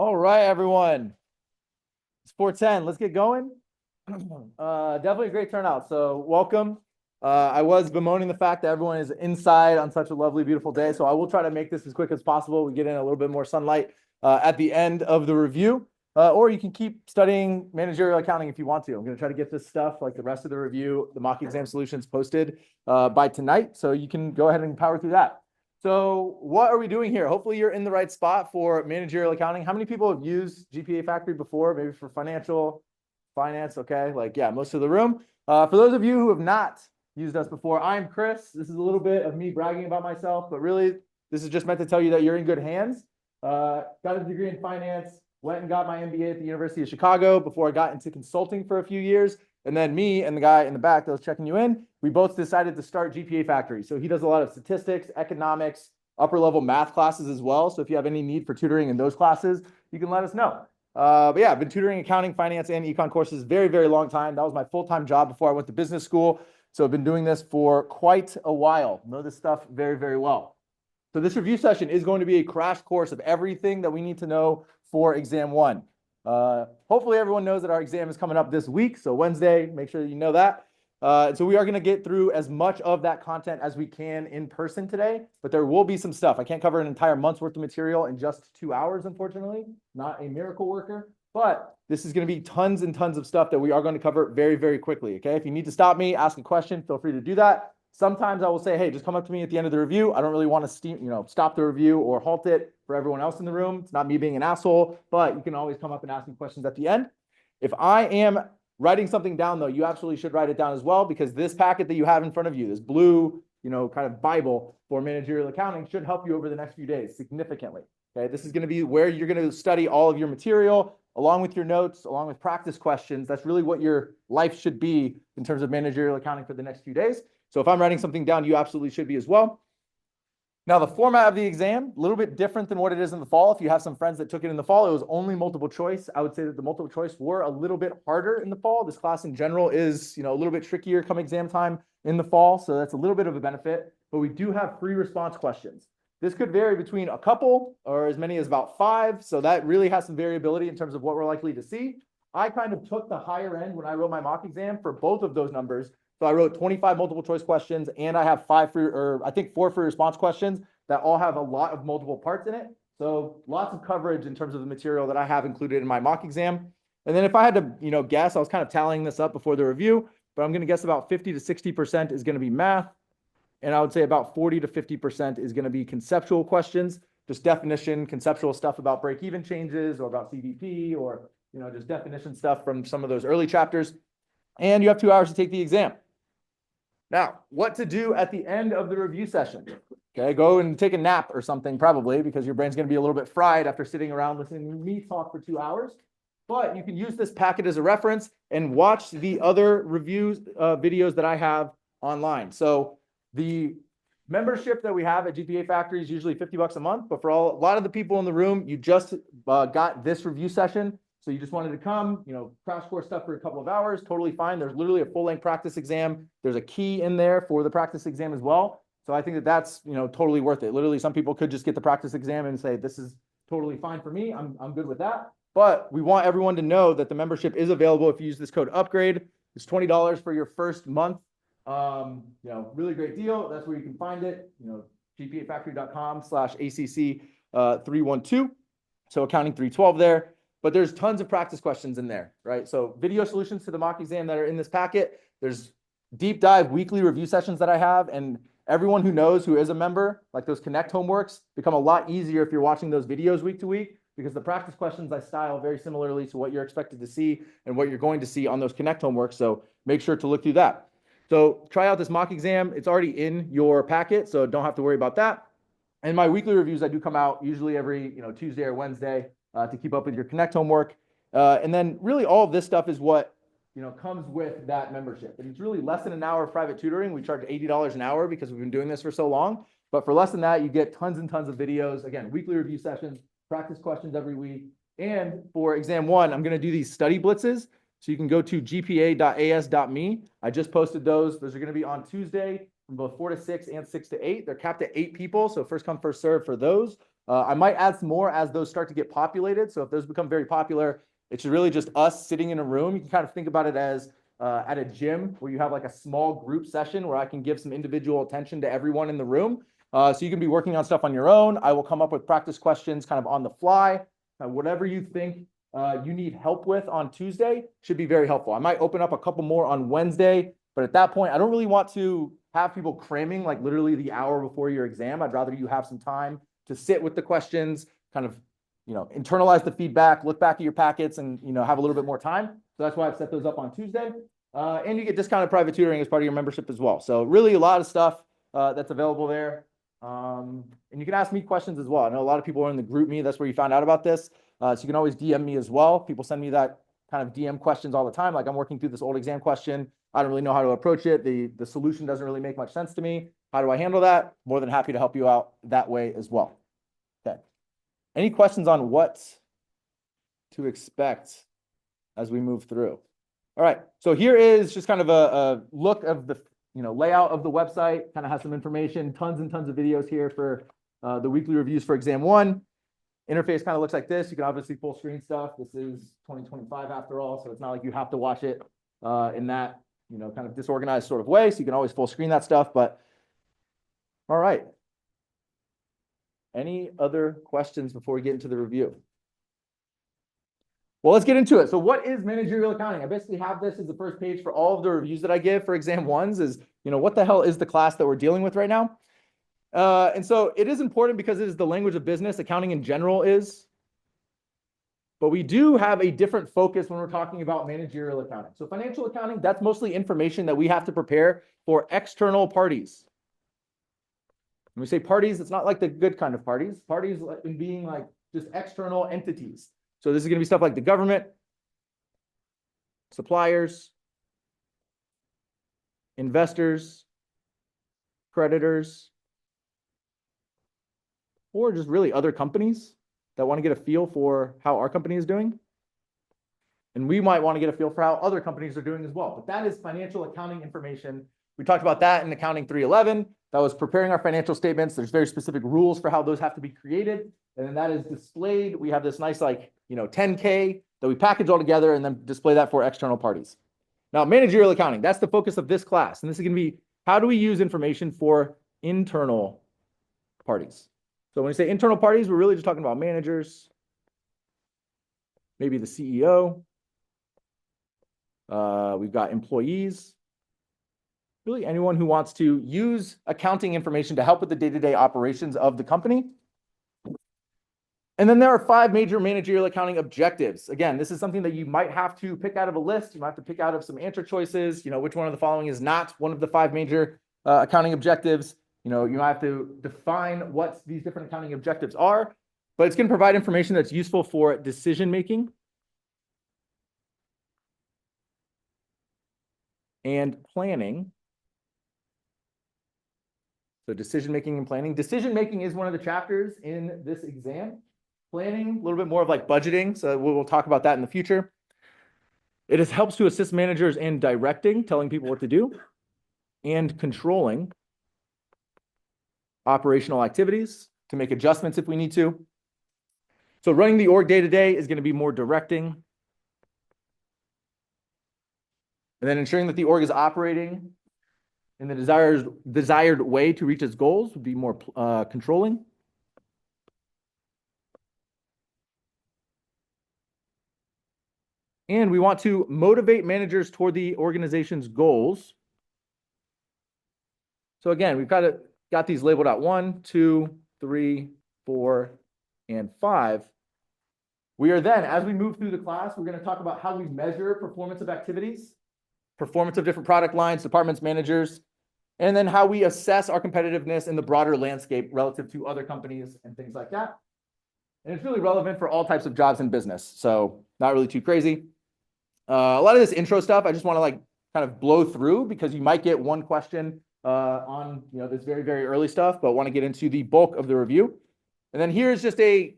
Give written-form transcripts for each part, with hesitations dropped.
All right, everyone. It's 4:10. Let's get going. Definitely a great turnout. So welcome. I was bemoaning the fact that everyone is inside on such a lovely, beautiful day. So I will try to make this as quick as possible. We get in a little bit more sunlight at the end of the review. Or you can keep studying managerial accounting if you want to. I'm going to try to get this stuff, like the rest of the review, the mock exam solutions posted by tonight. So you can go ahead and power through that. So what are we doing here? Hopefully you're in the right spot for managerial accounting. How many people have used GPA Factory before? Maybe for finance, okay? Like, yeah, most of the room. For those of you who have not used us before, I'm Chris. This is a little bit of me bragging about myself, but really this is just meant to tell you that you're in good hands. Got a degree in finance, went and got my MBA at the University of Chicago before I got into consulting for a few years. And then me and the guy in the back that was checking you in, we both decided to start GPA Factory. So he does a lot of statistics, economics, upper level math classes as well. So if you have any need for tutoring in those classes, you can let us know. But yeah, I've been tutoring accounting, finance, and econ courses very, very long time. That was my full-time job before I went to business school. So I've been doing this for quite a while. Know this stuff very, very well. So this review session is going to be a crash course of everything that we need to know for exam one. Hopefully everyone knows that our exam is coming up this week. So Wednesday, make sure you know that. So we are going to get through as much of that content as we can in person today, but there will be some stuff. I can't cover an entire month's worth of material in just 2 hours, unfortunately. Not a miracle worker, but this is going to be tons and tons of stuff that we are going to cover very, very quickly. Okay. If you need to stop me, ask a question, feel free to do that. Sometimes I will say, hey, just come up to me at the end of the review. I don't really want to stop the review or halt it for everyone else in the room. It's not me being an asshole, but you can always come up and ask me questions at the end. If I am writing something down, though, you absolutely should write it down as well, because this packet that you have in front of you, this blue, kind of Bible for managerial accounting, should help you over the next few days significantly. Okay, this is going to be where you're going to study all of your material, along with your notes, along with practice questions. That's really what your life should be in terms of managerial accounting for the next few days. So if I'm writing something down, you absolutely should be as well. Now, the format of the exam, a little bit different than what it is in the fall. If you have some friends that took it in the fall, it was only multiple choice. I would say that the multiple choice were a little bit harder in the fall. This class in general is, a little bit trickier come exam time in the fall. So that's a little bit of a benefit, but we do have free response questions. This could vary between a couple or as many as about 5. So that really has some variability in terms of what we're likely to see. I kind of took the higher end when I wrote my mock exam for both of those numbers. So I wrote 25 multiple choice questions, and I have 4 free response questions that all have a lot of multiple parts in it. So lots of coverage in terms of the material that I have included in my mock exam. And then if I had to, guess, I was kind of tallying this up before the review, but I'm going to guess about 50 to 60% is going to be math. And I would say about 40 to 50% is going to be conceptual questions, just definition, conceptual stuff about break-even changes or about CVP or, just definition stuff from some of those early chapters. And you have 2 hours to take the exam. Now, what to do at the end of the review session? Okay, go and take a nap or something, probably, because your brain's going to be a little bit fried after sitting around listening to me talk for 2 hours. But you can use this packet as a reference and watch the other reviews videos that I have online. So the membership that we have at GPA Factory is usually $50 a month, but for a lot of the people in the room, you just got this review session. So you just wanted to come, crash course stuff for a couple of hours, totally fine. There's literally a full-length practice exam. There's a key in there for the practice exam as well. So I think that that's, totally worth it. Literally, some people could just get the practice exam and say, this is totally fine for me. I'm good with that. But we want everyone to know that the membership is available if you use this code UPGRADE. It's $20 for your first month. Really great deal. That's where you can find it, gpafactory.com/ACC312. So accounting 312 there. But there's tons of practice questions in there, right? So video solutions to the mock exam that are in this packet. There's deep dive weekly review sessions that I have. And everyone who knows who is a member, like those Connect homeworks, become a lot easier if you're watching those videos week to week, because the practice questions I style very similarly to what you're expected to see and what you're going to see on those Connect homeworks. So make sure to look through that. So try out this mock exam. It's already in your packet, so don't have to worry about that. And my weekly reviews, I do come out usually every Tuesday or Wednesday to keep up with your Connect homework. And then really all of this stuff is what comes with that membership. And it's really less than an hour of private tutoring. We charge $80 an hour because we've been doing this for so long. But for less than that, you get tons and tons of videos. Again, weekly review sessions, practice questions every week. And for exam one, I'm going to do these study blitzes. So you can go to gpa.as.me. I just posted those. Those are going to be on Tuesday from both 4 to 6 and 6 to 8. They're capped at 8 people. So first come, first serve for those. I might add some more as those start to get populated. So if those become very popular, it should really just us sitting in a room. You can kind of think about it as at a gym where you have like a small group session where I can give some individual attention to everyone in the room. So you can be working on stuff on your own. I will come up with practice questions kind of on the fly. Whatever you think you need help with on Tuesday should be very helpful. I might open up a couple more on Wednesday, but at that point, I don't really want to have people cramming like literally the hour before your exam. I'd rather you have some time to sit with the questions, kind of, internalize the feedback, look back at your packets and, have a little bit more time. So that's why I've set those up on Tuesday. And you get discounted private tutoring as part of your membership as well. So really a lot of stuff that's available there. And you can ask me questions as well. I know a lot of people are in the group me. That's where you found out about this. So you can always DM me as well. People send me that kind of DM questions all the time. Like I'm working through this old exam question. I don't really know how to approach it. The solution doesn't really make much sense to me. How do I handle that? More than happy to help you out that way as well. Okay. Any questions on what to expect as we move through? All right. So here is just kind of a look of the layout of the website. Kind of has some information, tons and tons of videos here for the weekly reviews for exam 1. Interface kind of looks like this. You can obviously full screen stuff. This is 2025 after all, so it's not like you have to watch it in that kind of disorganized sort of way. So you can always full screen that stuff. But all right. Any other questions before we get into the review? Well, let's get into it. So what is managerial accounting? I basically have this as the first page for all of the reviews that I give for exam 1s is, what the hell is the class that we're dealing with right now? And so it is important because it is the language of business. Accounting in general is. But we do have a different focus when we're talking about managerial accounting. So financial accounting, that's mostly information that we have to prepare for external parties. When we say parties, it's not like the good kind of parties. Parties in being like just external entities. So this is going to be stuff like the government, suppliers, investors, creditors, or just really other companies that want to get a feel for how our company is doing. And we might want to get a feel for how other companies are doing as well. But that is financial accounting information. We talked about that in Accounting 311. That was preparing our financial statements. There's very specific rules for how those have to be created. And then that is displayed. We have this nice 10K that we package all together and then display that for external parties. Now, managerial accounting, that's the focus of this class. And this is going to be, how do we use information for internal parties? So when we say internal parties, we're really just talking about managers, maybe the CEO. We've got employees, really anyone who wants to use accounting information to help with the day-to-day operations of the company. And then there are 5 major managerial accounting objectives. Again, this is something that you might have to pick out of a list. You might have to pick out of some answer choices. Which one of the following is not one of the 5 major accounting objectives. You might have to define what these different accounting objectives are, but it's going to provide information that's useful for decision-making and planning. So decision-making and planning. Decision-making is one of the chapters in this exam. Planning, a little bit more of like budgeting. So we'll talk about that in the future. It helps to assist managers in directing, telling people what to do, and controlling operational activities to make adjustments if we need to. So running the org day-to-day is going to be more directing. And then ensuring that the org is operating in the desired way to reach its goals would be more controlling. And we want to motivate managers toward the organization's goals. So again, we've got these labeled out 1, 2, 3, 4, and 5. We are then, as we move through the class, we're going to talk about how we measure performance of activities, performance of different product lines, departments, managers, and then how we assess our competitiveness in the broader landscape relative to other companies and things like that. And it's really relevant for all types of jobs in business. So not really too crazy. A lot of this intro stuff, I just want to kind of blow through because you might get one question on this very, very early stuff, but want to get into the bulk of the review. And then here's just a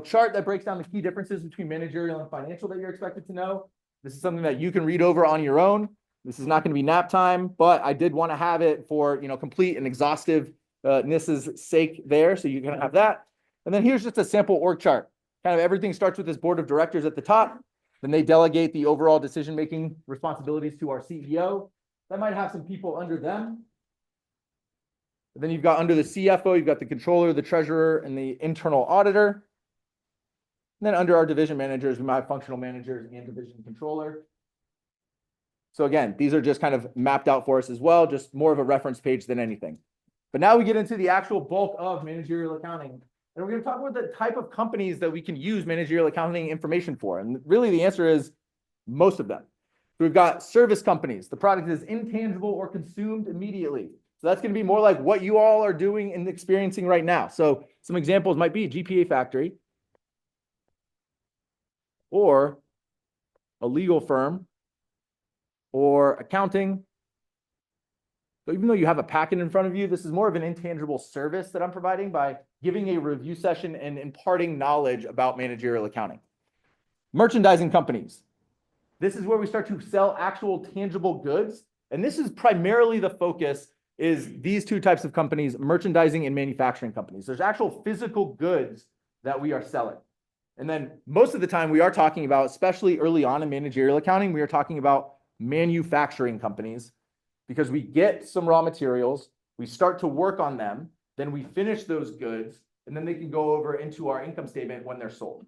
chart that breaks down the key differences between managerial and financial that you're expected to know. This is something that you can read over on your own. This is not going to be nap time, but I did want to have it for complete and exhaustiveness' sake there, so you can have that. And then here's just a sample org chart. Kind of everything starts with this board of directors at the top. Then they delegate the overall decision-making responsibilities to our CEO. That might have some people under them. And then you've got under the CFO, you've got the controller, the treasurer, and the internal auditor. And then under our division managers, we might have functional managers and division controller. So again, these are just kind of mapped out for us as well, just more of a reference page than anything. But now we get into the actual bulk of managerial accounting. And we're going to talk about the type of companies that we can use managerial accounting information for. And really the answer is most of them. So we've got service companies. The product is intangible or consumed immediately. So that's going to be more like what you all are doing and experiencing right now. So some examples might be GPA Factory or a legal firm or accounting. So even though you have a packet in front of you, this is more of an intangible service that I'm providing by giving a review session and imparting knowledge about managerial accounting. Merchandising companies. This is where we start to sell actual tangible goods. And this is primarily the focus is these two types of companies, merchandising and manufacturing companies. There's actual physical goods that we are selling. And then most of the time we are talking about, especially early on in managerial accounting, we are talking about manufacturing companies because we get some raw materials, we start to work on them, then we finish those goods, and then they can go over into our income statement when they're sold.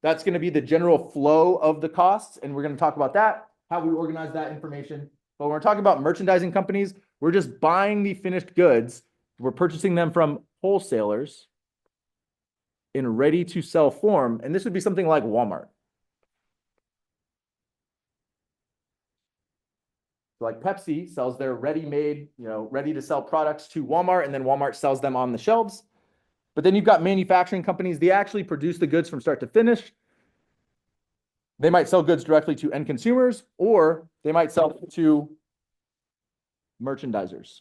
That's going to be the general flow of the costs, and we're going to talk about that, how we organize that information. But when we're talking about merchandising companies, we're just buying the finished goods. We're purchasing them from wholesalers in ready-to-sell form, and this would be something like Walmart. So like Pepsi sells their ready-made, ready-to-sell products to Walmart, and then Walmart sells them on the shelves. But then you've got manufacturing companies. They actually produce the goods from start to finish. They might sell goods directly to end consumers, or they might sell to merchandisers.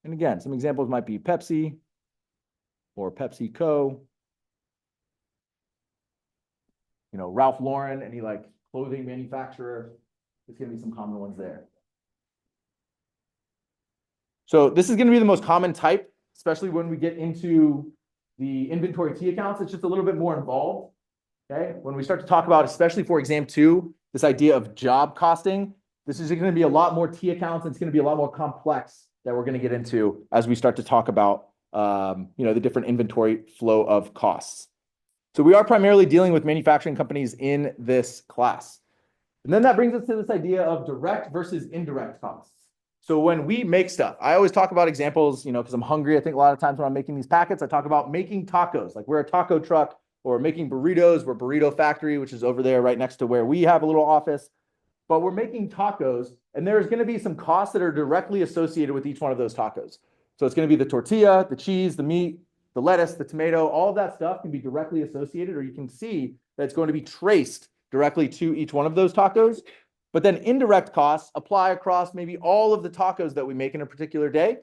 And again, some examples might be Pepsi or PepsiCo. Ralph Lauren, any like clothing manufacturer. There's going to be some common ones there. So this is going to be the most common type, especially when we get into the inventory T accounts. It's just a little bit more involved. Okay. When we start to talk about, especially for exam 2, this idea of job costing, this is going to be a lot more T accounts. And it's going to be a lot more complex that we're going to get into as we start to talk about, the different inventory flow of costs. So we are primarily dealing with manufacturing companies in this class. And then that brings us to this idea of direct versus indirect costs. So when we make stuff, I always talk about examples, because I'm hungry. I think a lot of times when I'm making these packets, I talk about making tacos. Like we're a taco truck, or making burritos. We're Burrito Factory, which is over there right next to where we have a little office. But we're making tacos, and there's going to be some costs that are directly associated with each one of those tacos. So it's going to be the tortilla, the cheese, the meat, the lettuce, the tomato, all of that stuff can be directly associated, or you can see that it's going to be traced directly to each one of those tacos. But then indirect costs apply across maybe all of the tacos that we make in a particular day.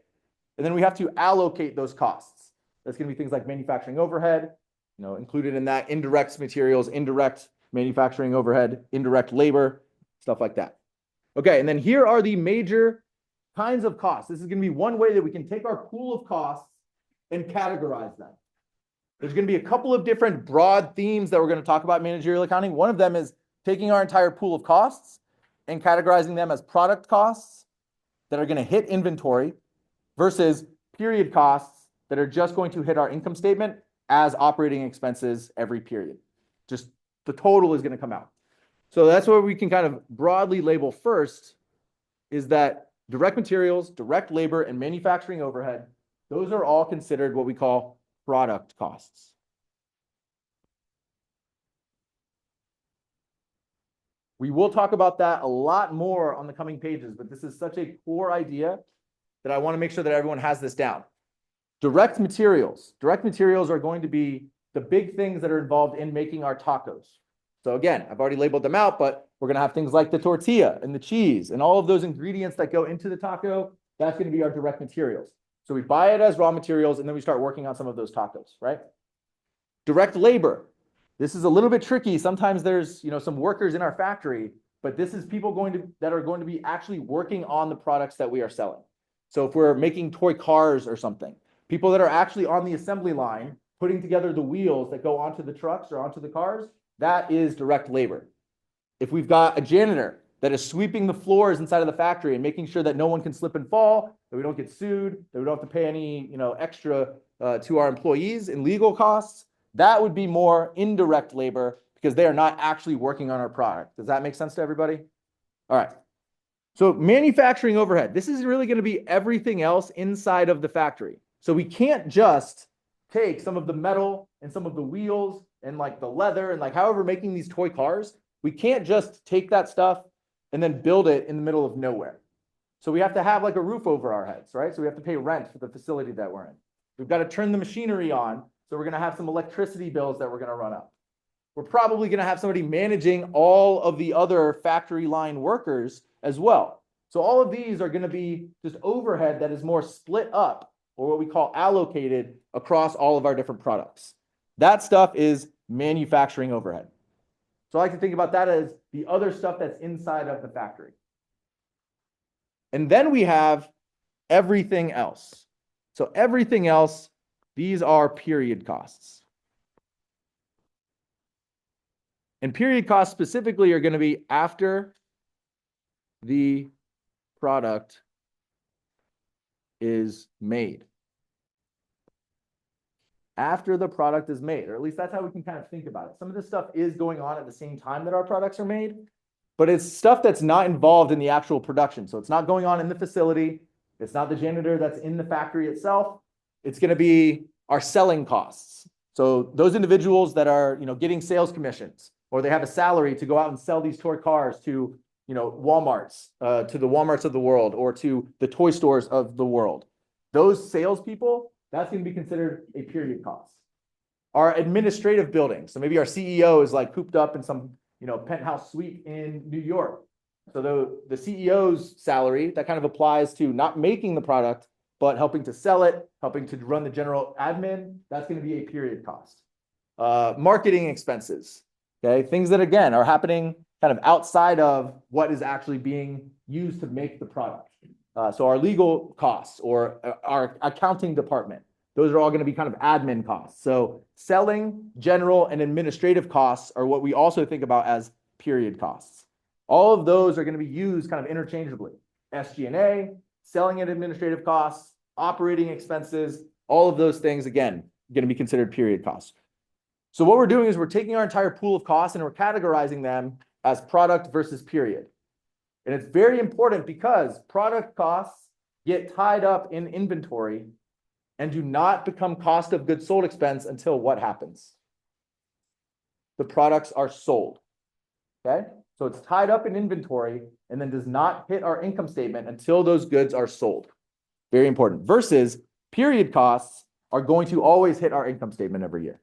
And then we have to allocate those costs. That's going to be things like manufacturing overhead, included in that, indirect materials, indirect manufacturing overhead, indirect labor, stuff like that. Okay, and then here are the major kinds of costs. This is going to be one way that we can take our pool of costs and categorize them. There's going to be a couple of different broad themes that we're going to talk about in managerial accounting. One of them is taking our entire pool of costs and categorizing them as product costs that are going to hit inventory versus period costs that are just going to hit our income statement as operating expenses every period. Just the total is going to come out. So that's what we can kind of broadly label first is that direct materials, direct labor, and manufacturing overhead, those are all considered what we call product costs. We will talk about that a lot more on the coming pages, but this is such a core idea that I want to make sure that everyone has this down. Direct materials. Direct materials are going to be the big things that are involved in making our tacos. So again, I've already labeled them out, but we're going to have things like the tortilla and the cheese and all of those ingredients that go into the taco. That's going to be our direct materials. So we buy it as raw materials and then we start working on some of those tacos, right? Direct labor. This is a little bit tricky. Sometimes there's, some workers in our factory, but this is people that are going to be actually working on the products that we are selling. So if we're making toy cars or something, people that are actually on the assembly line, putting together the wheels that go onto the trucks or onto the cars, that is direct labor. If we've got a janitor that is sweeping the floors inside of the factory and making sure that no one can slip and fall, that we don't get sued, that we don't have to pay any, extra to our employees in legal costs, that would be more indirect labor because they are not actually working on our product. Does that make sense to everybody? All right. So manufacturing overhead, this is really going to be everything else inside of the factory. So we can't just take some of the metal and some of the wheels and like the leather and like however making these toy cars, we can't just take that stuff and then build it in the middle of nowhere. So we have to have like a roof over our heads, right? So we have to pay rent for the facility that we're in. We've got to turn the machinery on. So we're going to have some electricity bills that we're going to run up. We're probably going to have somebody managing all of the other factory line workers as well. So all of these are going to be just overhead that is more split up, or what we call allocated across all of our different products. That stuff is manufacturing overhead. So I like to think about that as the other stuff that's inside of the factory. And then we have everything else. So everything else, these are period costs. And period costs specifically are going to be after the product is made. After the product is made, or at least that's how we can kind of think about it. Some of this stuff is going on at the same time that our products are made, but it's stuff that's not involved in the actual production. So it's not going on in the facility. It's not the janitor that's in the factory itself. It's going to be our selling costs. So those individuals that are, getting sales commissions, or they have a salary to go out and sell these toy cars to, Walmarts, to the Walmarts of the world, or to the toy stores of the world. Those salespeople, that's going to be considered a period cost. Our administrative building. So maybe our CEO is like cooped up in some, penthouse suite in New York. So the CEO's salary, that kind of applies to not making the product, but helping to sell it, helping to run the general admin. That's going to be a period cost. Marketing expenses. Okay, things that again are happening kind of outside of what is actually being used to make the product. So our legal costs or our accounting department, those are all going to be kind of admin costs. So selling, general, and administrative costs are what we also think about as period costs. All of those are going to be used kind of interchangeably. SG&A, selling and administrative costs, operating expenses, all of those things, again, going to be considered period costs. So what we're doing is we're taking our entire pool of costs and we're categorizing them as product versus period. And it's very important because product costs get tied up in inventory and do not become cost of goods sold expense until what happens? The products are sold. Okay? So it's tied up in inventory and then does not hit our income statement until those goods are sold. Very important. Versus period costs are going to always hit our income statement every year.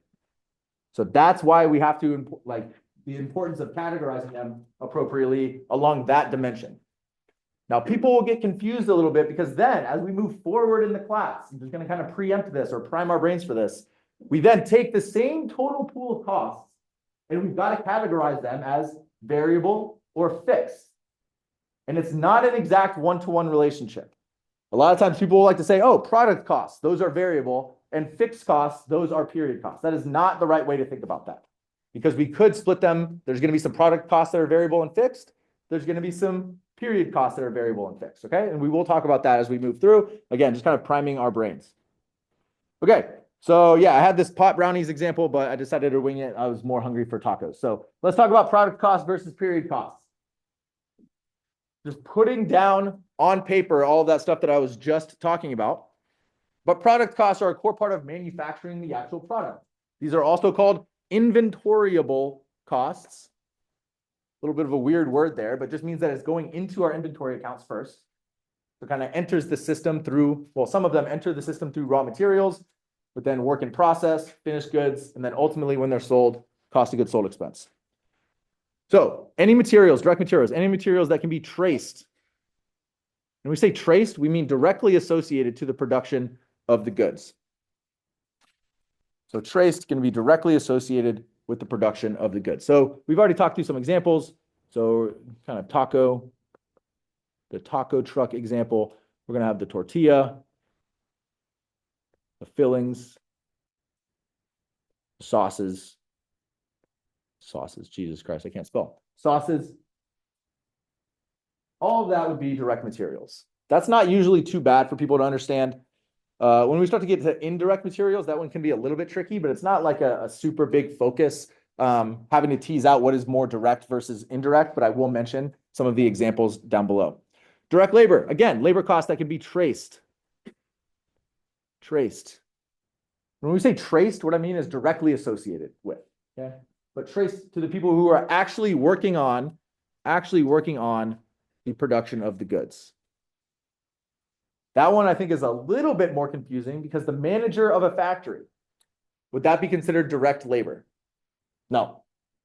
So that's why we have to, the importance of categorizing them appropriately along that dimension. Now, people will get confused a little bit because then as we move forward in the class, I'm just going to kind of preempt this or prime our brains for this. We then take the same total pool of costs and we've got to categorize them as variable or fixed. And it's not an exact one-to-one relationship. A lot of times people will like to say, oh, product costs, those are variable, and fixed costs, those are period costs. That is not the right way to think about that because we could split them. There's going to be some product costs that are variable and fixed. There's going to be some period costs that are variable and fixed, okay? And we will talk about that as we move through. Again, just kind of priming our brains. Okay, so yeah, I had this pot brownies example, but I decided to wing it. I was more hungry for tacos. So let's talk about product costs versus period costs. Just putting down on paper all of that stuff that I was just talking about. But product costs are a core part of manufacturing the actual product. These are also called inventoriable costs. A little bit of a weird word there, but just means that it's going into our inventory accounts first. So it kind of enters the system through, well, some of them enter the system through raw materials, but then work in process, finished goods, and then ultimately when they're sold, cost of goods sold expense. So any materials, direct materials, any materials that can be traced. When we say traced, we mean directly associated to the production of the goods. So traced can be directly associated with the production of the goods. So we've already talked through some examples. So kind of the taco truck example. We're going to have the tortilla, the fillings, sauces, Jesus Christ, I can't spell. Sauces. All of that would be direct materials. That's not usually too bad for people to understand. When we start to get to indirect materials, that one can be a little bit tricky, but it's not like a super big focus, having to tease out what is more direct versus indirect, but I will mention some of the examples down below. Direct labor, again, labor costs that can be traced. Traced. When we say traced, what I mean is directly associated with, okay? But traced to the people who are actually working on the production of the goods. That one I think is a little bit more confusing because the manager of a factory, would that be considered direct labor? No.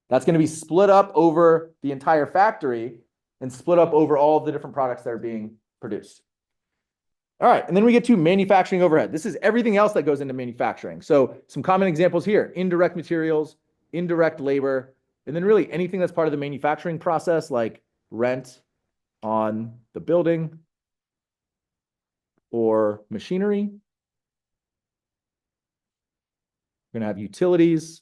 That's going to be split up over the entire factory and split up over all of the different products that are being produced. All right, and then we get to manufacturing overhead. This is everything else that goes into manufacturing. So some common examples here: indirect materials, indirect labor, and then really anything that's part of the manufacturing process, like rent on the building or machinery. We're going to have utilities,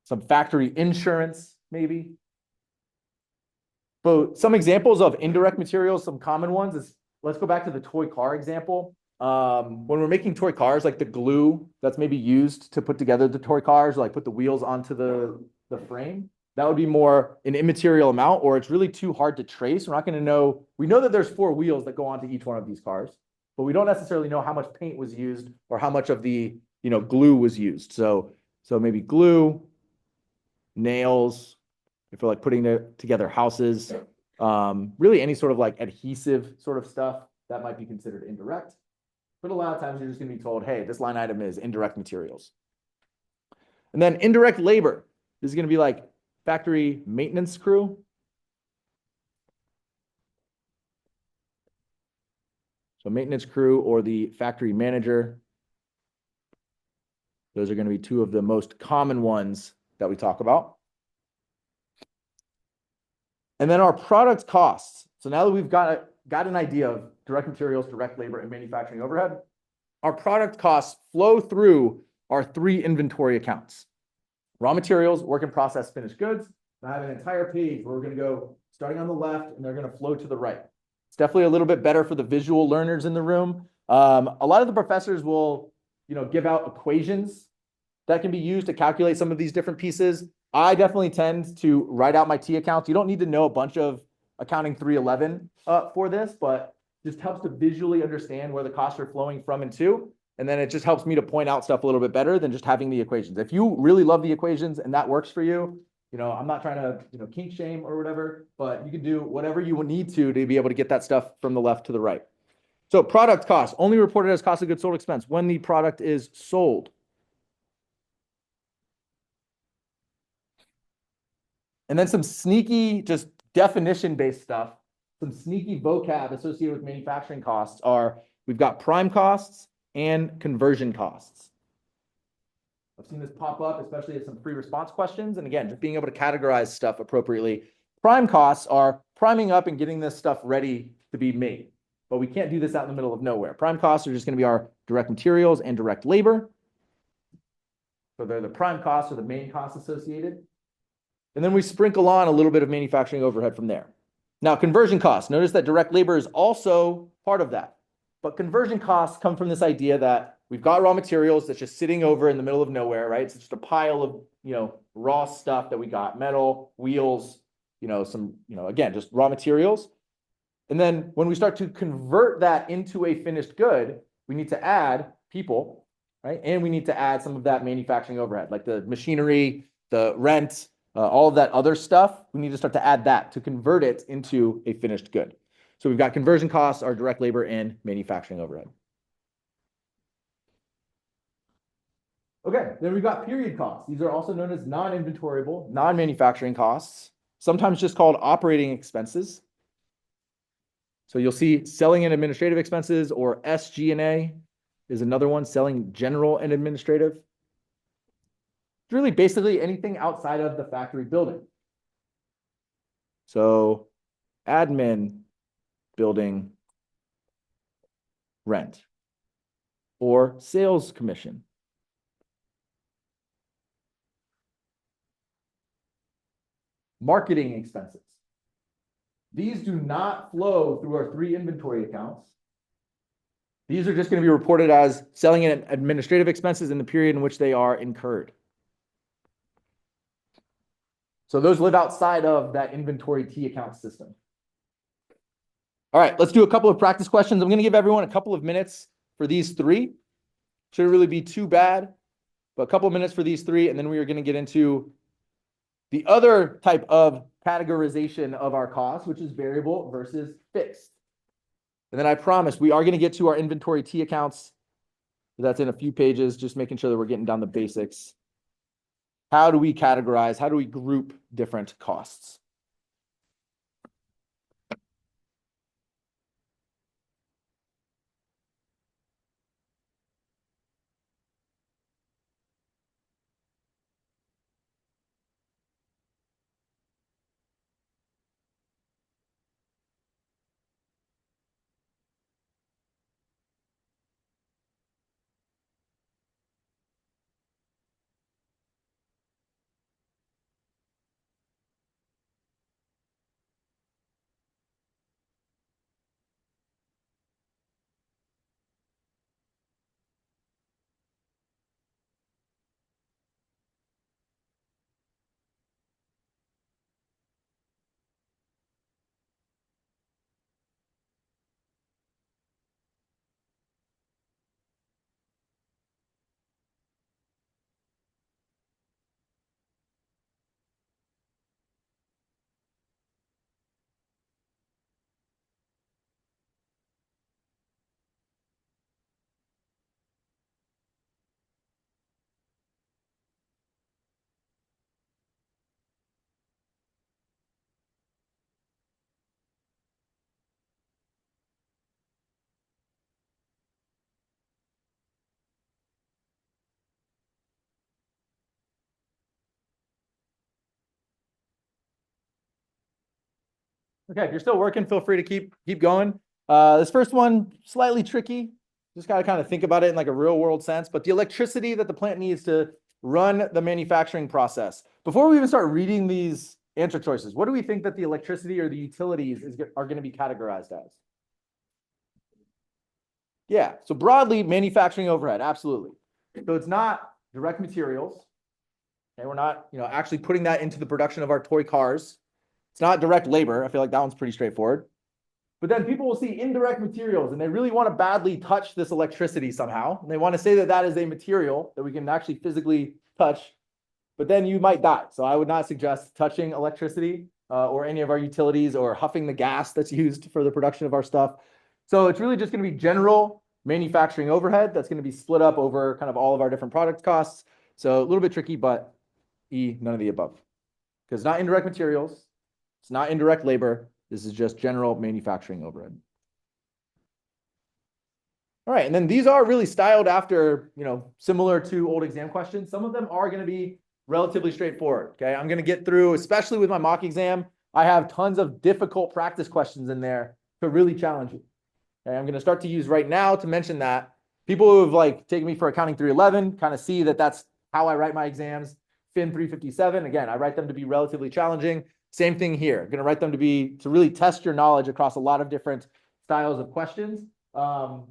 some factory insurance, maybe. So some examples of indirect materials, some common ones is, let's go back to the toy car example. When we're making toy cars, like the glue that's maybe used to put together the toy cars, like put the wheels onto the frame, that would be more an immaterial amount, or it's really too hard to trace. We're not going to know. We know that there's 4 wheels that go onto each one of these cars, but we don't necessarily know how much paint was used or how much of the glue was used. So maybe glue, nails, if we're like putting together houses, really any sort of like adhesive sort of stuff that might be considered indirect. But a lot of times you're just going to be told, hey, this line item is indirect materials. And then indirect labor. This is going to be like factory maintenance crew. So maintenance crew or the factory manager. Those are going to be 2 of the most common ones that we talk about. And then our product costs. So now that we've got an idea of direct materials, direct labor, and manufacturing overhead, our product costs flow through our 3 inventory accounts: raw materials, work in process, finished goods. And I have an entire page where we're going to go starting on the left, and they're going to flow to the right. It's definitely a little bit better for the visual learners in the room. A lot of the professors will, give out equations that can be used to calculate some of these different pieces. I definitely tend to write out my T accounts. You don't need to know a bunch of accounting 311 for this, but just helps to visually understand where the costs are flowing from and to. And then it just helps me to point out stuff a little bit better than just having the equations. If you really love the equations and that works for you, I'm not trying to, kink shame or whatever, but you can do whatever you need to be able to get that stuff from the left to the right. So product cost, only reported as cost of goods sold expense when the product is sold. And then some sneaky, just definition-based stuff, some sneaky vocab associated with manufacturing costs are, we've got prime costs and conversion costs. I've seen this pop up, especially as some free response questions. And again, just being able to categorize stuff appropriately. Prime costs are priming up and getting this stuff ready to be made. But we can't do this out in the middle of nowhere. Prime costs are just going to be our direct materials and direct labor. So they're the prime costs or the main costs associated. And then we sprinkle on a little bit of manufacturing overhead from there. Now, conversion costs. Notice that direct labor is also part of that. But conversion costs come from this idea that we've got raw materials that's just sitting over in the middle of nowhere, right? It's just a pile of, raw stuff that we got, metal, wheels, again, just raw materials. And then when we start to convert that into a finished good, we need to add people, right? And we need to add some of that manufacturing overhead, like the machinery, the rent, all of that other stuff. We need to start to add that to convert it into a finished good. So we've got conversion costs, our direct labor, and manufacturing overhead. Okay, then we've got period costs. These are also known as non-inventoriable, non-manufacturing costs, sometimes just called operating expenses. So you'll see selling and administrative expenses, or SG&A is another one, selling general and administrative. It's really basically anything outside of the factory building. So admin building rent or sales commission. Marketing expenses. These do not flow through our 3 inventory accounts. These are just going to be reported as selling and administrative expenses in the period in which they are incurred. So those live outside of that inventory T account system. All right, let's do a couple of practice questions. I'm going to give everyone a couple of minutes for these 3. Shouldn't really be too bad, but a couple of minutes for these 3, and then we are going to get into the other type of categorization of our costs, which is variable versus fixed. And then I promise we are going to get to our inventory T accounts. That's in a few pages, just making sure that we're getting down the basics. How do we categorize? How do we group different costs? Okay, if you're still working, feel free to keep going. This first one, slightly tricky. Just gotta kind of think about it in like a real world sense, but the electricity that the plant needs to run the manufacturing process. Before we even start reading these answer choices, what do we think that the electricity or the utilities are going to be categorized as? Yeah, so broadly, manufacturing overhead, absolutely. So it's not direct materials. Okay, we're not, actually putting that into the production of our toy cars. It's not direct labor. I feel like that one's pretty straightforward. But then people will see indirect materials and they really want to badly touch this electricity somehow. And they want to say that that is a material that we can actually physically touch, but then you might die. So I would not suggest touching electricity or any of our utilities or huffing the gas that's used for the production of our stuff. So it's really just going to be general manufacturing overhead that's going to be split up over kind of all of our different product costs. So a little bit tricky, but none of the above. Because it's not indirect materials, it's not indirect labor. This is just general manufacturing overhead. All right, and then these are really styled after, similar to old exam questions. Some of them are going to be relatively straightforward, okay? I'm going to get through, especially with my mock exam, I have tons of difficult practice questions in there to really challenge you. Okay, I'm going to start to use right now to mention that people who have taken me for accounting 311 kind of see that that's how I write my exams. Fin 357, again, I write them to be relatively challenging. Same thing here. I'm going to write them to really test your knowledge across a lot of different styles of questions. So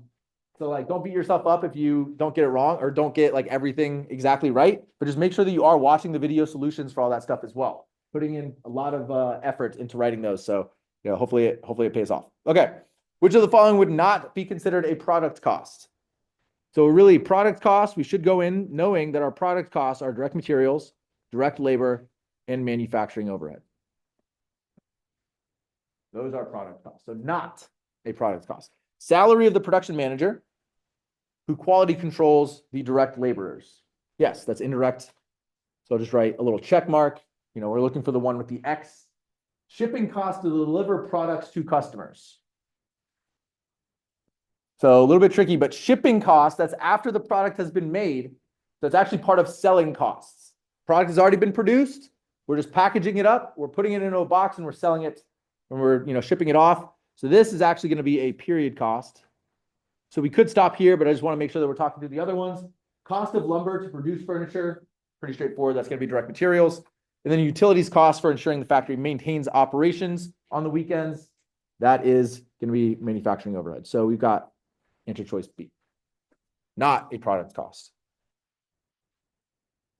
don't beat yourself up if you don't get it wrong or don't get everything exactly right, but just make sure that you are watching the video solutions for all that stuff as well. Putting in a lot of effort into writing those. So, hopefully it pays off. Okay. Which of the following would not be considered a product cost? So really product costs, we should go in knowing that our product costs are direct materials, direct labor, and manufacturing overhead. Those are product costs. So not a product cost. Salary of the production manager who quality controls the direct laborers. Yes, that's indirect. So I'll just write a little check mark. We're looking for the one with the X. Shipping cost to deliver products to customers. So a little bit tricky, but shipping cost, that's after the product has been made. So it's actually part of selling costs. Product has already been produced. We're just packaging it up. We're putting it into a box and we're selling it when we're, shipping it off. So this is actually going to be a period cost. So we could stop here, but I just want to make sure that we're talking through the other ones. Cost of lumber to produce furniture, pretty straightforward. That's going to be direct materials. And then utilities cost for ensuring the factory maintains operations on the weekends. That is going to be manufacturing overhead. So we've got answer choice B, not a product cost.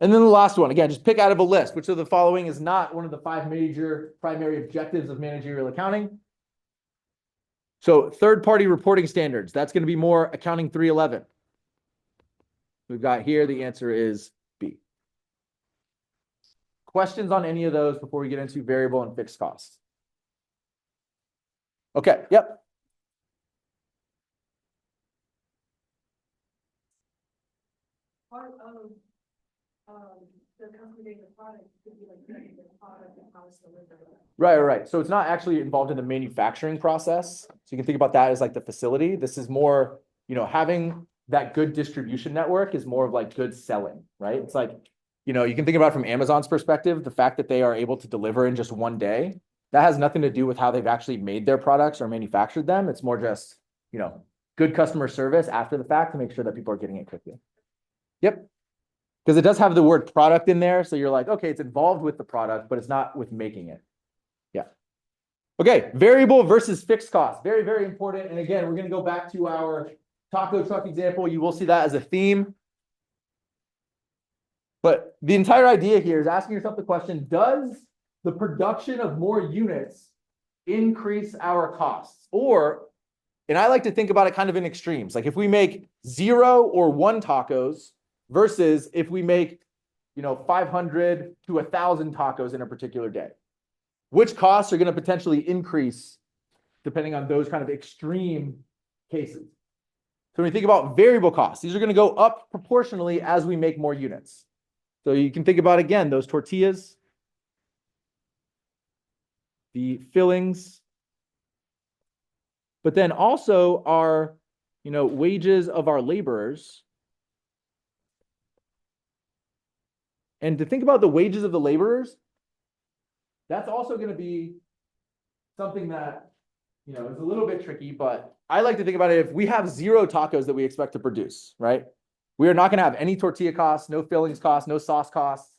And then the last one, again, just pick out of a list, which of the following is not one of the 5 major primary objectives of managerial accounting. So third-party reporting standards, that's going to be more accounting 311. We've got here, the answer is B. Questions on any of those before we get into variable and fixed costs? Okay, yep. Part of the company the product could be like the product and how it's delivered. Right. So it's not actually involved in the manufacturing process. So you can think about that as like the facility. This is more, having that good distribution network is more of like good selling, right? It's like, you can think about it from Amazon's perspective, the fact that they are able to deliver in just one day, that has nothing to do with how they've actually made their products or manufactured them. It's more just, good customer service after the fact to make sure that people are getting it quickly. Yep. Because it does have the word product in there. So you're like, okay, it's involved with the product, but it's not with making it. Yeah. Okay. Variable versus fixed cost. Very, very important. And again, we're going to go back to our taco truck example. You will see that as a theme. But the entire idea here is asking yourself the question, does the production of more units increase our costs? And I like to think about it kind of in extremes. Like if we make 0 or 1 tacos versus if we make, 500 to 1,000 tacos in a particular day, which costs are going to potentially increase depending on those kind of extreme cases. So when you think about variable costs, these are going to go up proportionally as we make more units. So you can think about, again, those tortillas, the fillings, but then also our, wages of our laborers. And to think about the wages of the laborers, that's also going to be something that, is a little bit tricky, but I like to think about it if we have 0 tacos that we expect to produce, right? We are not going to have any tortilla costs, no fillings costs, no sauce costs,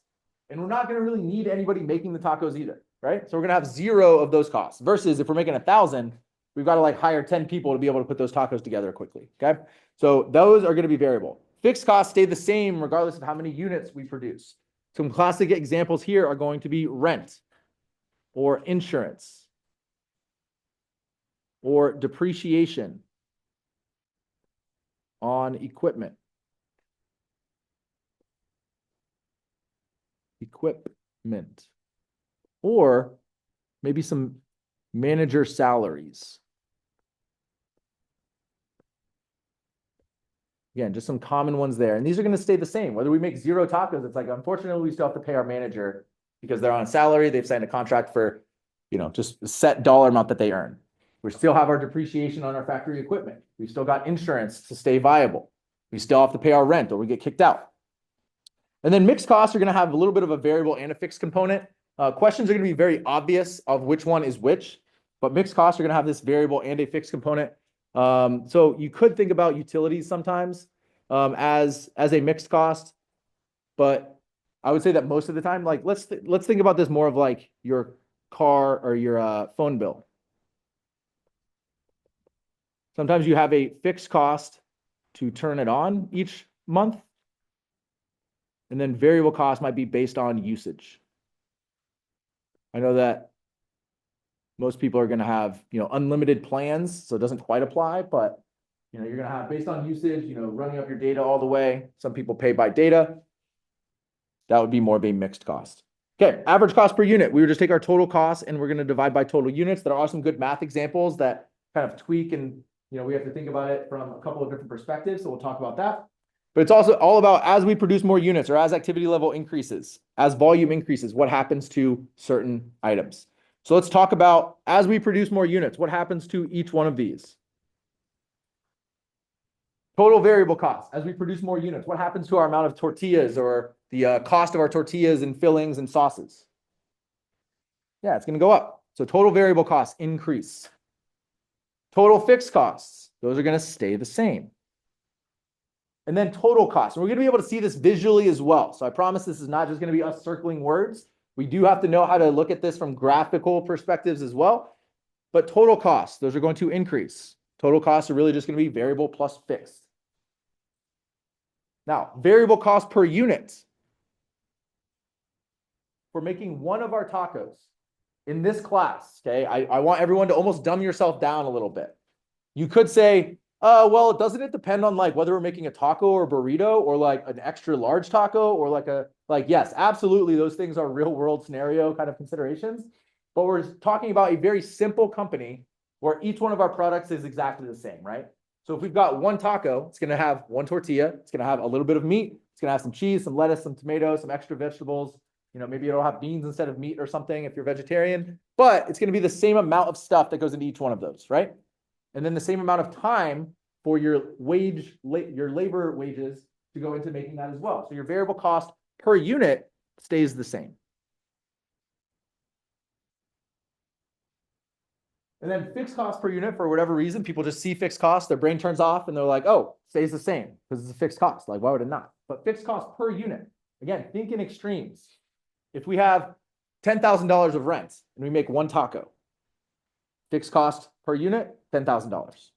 and we're not going to really need anybody making the tacos either, right? So we're going to have 0 of those costs versus if we're making 1,000, we've got to hire 10 people to be able to put those tacos together quickly, okay? So those are going to be variable. Fixed costs stay the same regardless of how many units we produce. Some classic examples here are going to be rent or insurance or depreciation on equipment. Or maybe some manager salaries. Again, just some common ones there. And these are going to stay the same. Whether we make 0 tacos, it's like, unfortunately, we still have to pay our manager because they're on a salary. They've signed a contract for, just a set dollar amount that they earn. We still have our depreciation on our factory equipment. We've still got insurance to stay viable. We still have to pay our rent or we get kicked out. And then mixed costs are going to have a little bit of a variable and a fixed component. Questions are going to be very obvious of which one is which, but mixed costs are going to have this variable and a fixed component. So you could think about utilities sometimes as a mixed cost, but I would say that most of the time, let's think about this more of like your car or your phone bill. Sometimes you have a fixed cost to turn it on each month, and then variable cost might be based on usage. I know that most people are going to have, unlimited plans, so it doesn't quite apply, but, you're going to have based on usage, running up your data all the way. Some people pay by data. That would be more of a mixed cost. Okay, average cost per unit. We would just take our total cost and we're going to divide by total units. There are some good math examples that kind of tweak and, we have to think about it from a couple of different perspectives. So we'll talk about that. But it's also all about as we produce more units or as activity level increases, as volume increases, what happens to certain items. So let's talk about as we produce more units, what happens to each one of these? Total variable costs. As we produce more units, what happens to our amount of tortillas or the cost of our tortillas and fillings and sauces? Yeah, it's going to go up. So total variable costs increase. Total fixed costs, those are going to stay the same. And then total costs. We're going to be able to see this visually as well. So I promise this is not just going to be us circling words. We do have to know how to look at this from graphical perspectives as well. But total costs, those are going to increase. Total costs are really just going to be variable plus fixed. Now, variable cost per unit. For making one of our tacos in this class, okay, I want everyone to almost dumb yourself down a little bit. You could say, well, doesn't it depend on like whether we're making a taco or a burrito or like an extra large taco or yes, absolutely. Those things are real world scenario kind of considerations, but we're talking about a very simple company where each one of our products is exactly the same, right? So if we've got one taco, it's going to have one tortilla. It's going to have a little bit of meat. It's going to have some cheese, some lettuce, some tomatoes, some extra vegetables. You know, maybe it'll have beans instead of meat or something if you're vegetarian, but it's going to be the same amount of stuff that goes into each one of those, right? And then the same amount of time for your labor wages to go into making that as well. So your variable cost per unit stays the same. And then fixed cost per unit, for whatever reason, people just see fixed cost, their brain turns off and they're like, oh, stays the same because it's a fixed cost. Like, why would it not? But fixed cost per unit, again, think in extremes. If we have $10,000 of rent and we make one taco, fixed cost per unit, $10,000.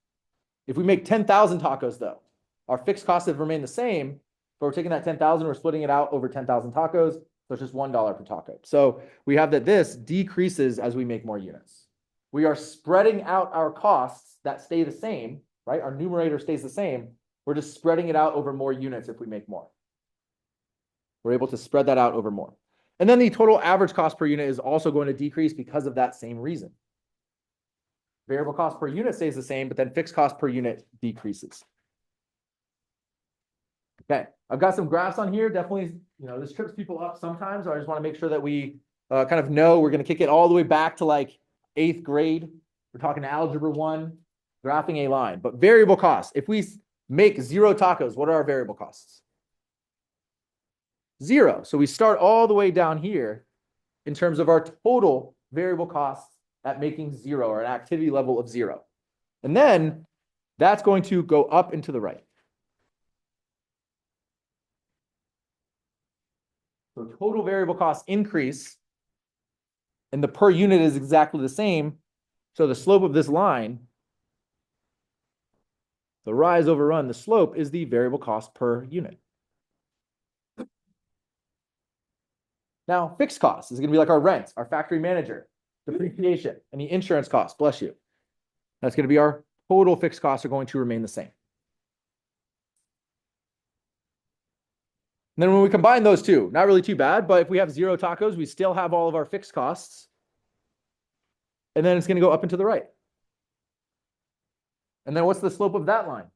If we make 10,000 tacos though, our fixed costs have remained the same, but we're taking that 10,000, we're splitting it out over 10,000 tacos. So it's just $1 per taco. So we have that this decreases as we make more units. We are spreading out our costs that stay the same, right? Our numerator stays the same. We're just spreading it out over more units if we make more. We're able to spread that out over more. And then the total average cost per unit is also going to decrease because of that same reason. Variable cost per unit stays the same, but then fixed cost per unit decreases. Okay, I've got some graphs on here. Definitely, you know, this trips people up sometimes. So I just want to make sure that we kind of know we're going to kick it all the way back to like 8th grade. We're talking algebra 1, graphing a line. But variable costs, if we make 0 tacos, what are our variable costs? 0. So we start all the way down here in terms of our total variable costs at making 0 or an activity level of 0. And then that's going to go up and to the right. So total variable costs increase and the per unit is exactly the same. So the slope of this line, the rise over run, the slope is the variable cost per unit. Now, fixed costs is going to be like our rent, our factory manager, depreciation, any insurance costs, bless you. That's going to be our total fixed costs are going to remain the same. And then when we combine those two, not really too bad, but if we have 0 tacos, we still have all of our fixed costs. And then it's going to go up and to the right. And then what's the slope of that line?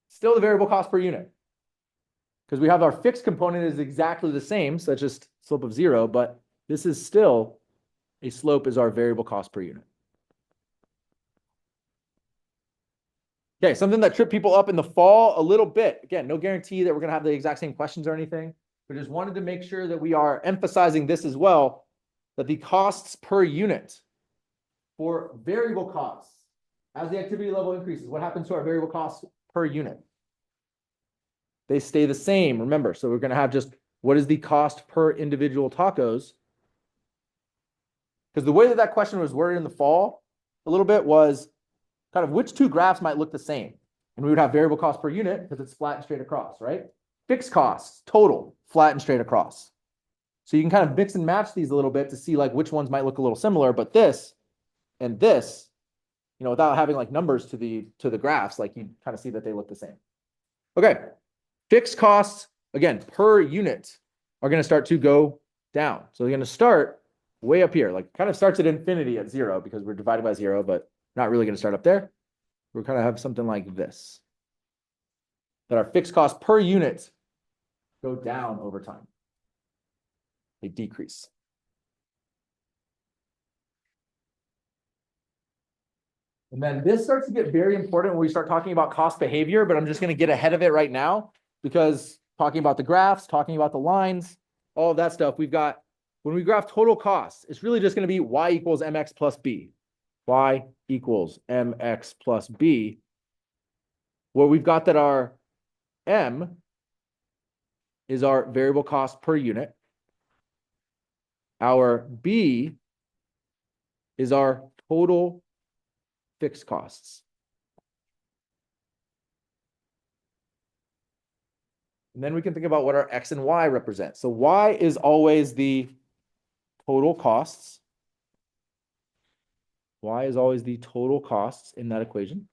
Still the variable cost per unit. Because we have our fixed component is exactly the same, so that's just slope of 0, but this is still a slope is our variable cost per unit. Okay, something that tripped people up in the fall a little bit. Again, no guarantee that we're going to have the exact same questions or anything, but just wanted to make sure that we are emphasizing this as well, that the costs per unit for variable costs, as the activity level increases, what happens to our variable costs per unit? They stay the same, remember. So we're going to have just what is the cost per individual tacos? Because the way that question was worded in the fall a little bit was kind of which 2 graphs might look the same. And we would have variable cost per unit because it's flat and straight across, right? Fixed costs, total, flat and straight across. So you can kind of mix and match these a little bit to see like which ones might look a little similar, but this and this, you know, without having like numbers to the graphs, like you kind of see that they look the same. Okay. Fixed costs, again, per unit are going to start to go down. So they're going to start way up here, like kind of starts at infinity at 0 because we're divided by 0, but not really going to start up there. We're kind of have something like this, that our fixed costs per unit go down over time. They decrease. And then this starts to get very important when we start talking about cost behavior, but I'm just going to get ahead of it right now because talking about the graphs, talking about the lines, all of that stuff, we've got when we graph total costs, it's really just going to be y equals mx plus b. Y equals mx plus b, where we've got that our m is our variable cost per unit. Our b is our total fixed costs. And then we can think about what our x and y represent. So y is always the total costs. Y is always the total costs in that equation.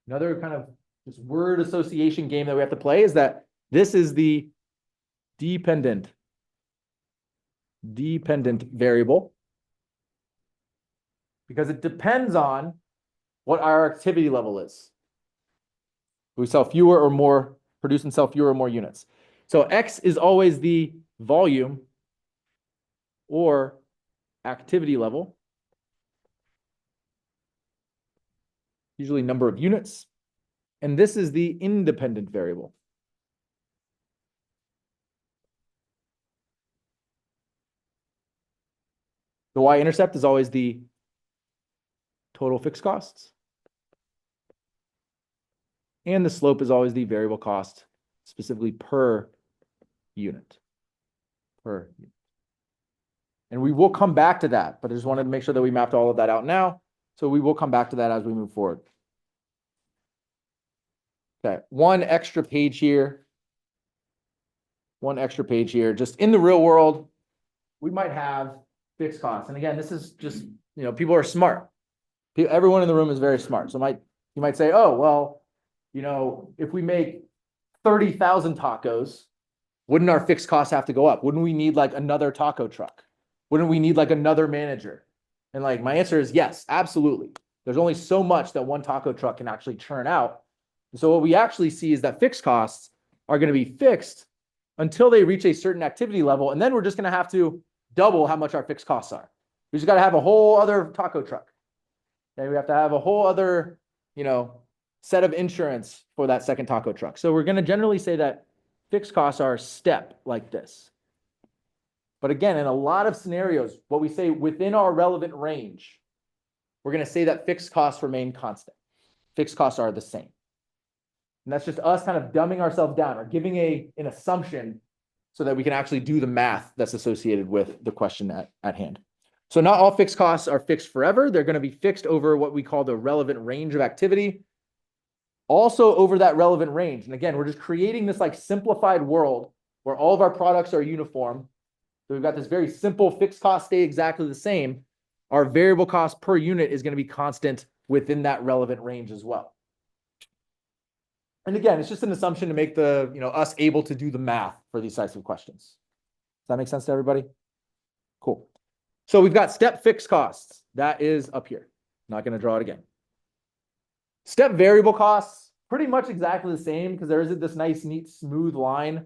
Another kind of just word association game that we have to play is that this is the dependent variable because it depends on what our activity level is. We sell fewer or more, produce and sell fewer or more units. So X is always the volume or activity level, usually number of units. And this is the independent variable. The y-intercept is always the total fixed costs. And the slope is always the variable cost, specifically per unit. And we will come back to that, but I just wanted to make sure that we mapped all of that out now. So we will come back to that as we move forward. Okay, one extra page here. Just in the real world, we might have fixed costs. And again, this is just, people are smart. Everyone in the room is very smart. So you might say, oh, well, if we make 30,000 tacos, wouldn't our fixed costs have to go up? Wouldn't we need like another taco truck? Wouldn't we need like another manager? And like my answer is yes, absolutely. There's only so much that one taco truck can actually churn out. And so what we actually see is that fixed costs are going to be fixed until they reach a certain activity level. And then we're just going to have to double how much our fixed costs are. We just got to have a whole other taco truck. Okay, we have to have a whole other, set of insurance for that second taco truck. So we're going to generally say that fixed costs are step like this. But again, in a lot of scenarios, what we say within our relevant range, we're going to say that fixed costs remain constant. Fixed costs are the same. And that's just us kind of dumbing ourselves down or giving an assumption so that we can actually do the math that's associated with the question at hand. So not all fixed costs are fixed forever. They're going to be fixed over what we call the relevant range of activity. Also over that relevant range. And again, we're just creating this like simplified world where all of our products are uniform. So we've got this very simple fixed cost stay exactly the same. Our variable cost per unit is going to be constant within that relevant range as well. And again, it's just an assumption to make us able to do the math for these types of questions. Does that make sense to everybody? Cool. So we've got step fixed costs. That is up here. Not going to draw it again. Step variable costs, pretty much exactly the same because there isn't this nice, neat, smooth line.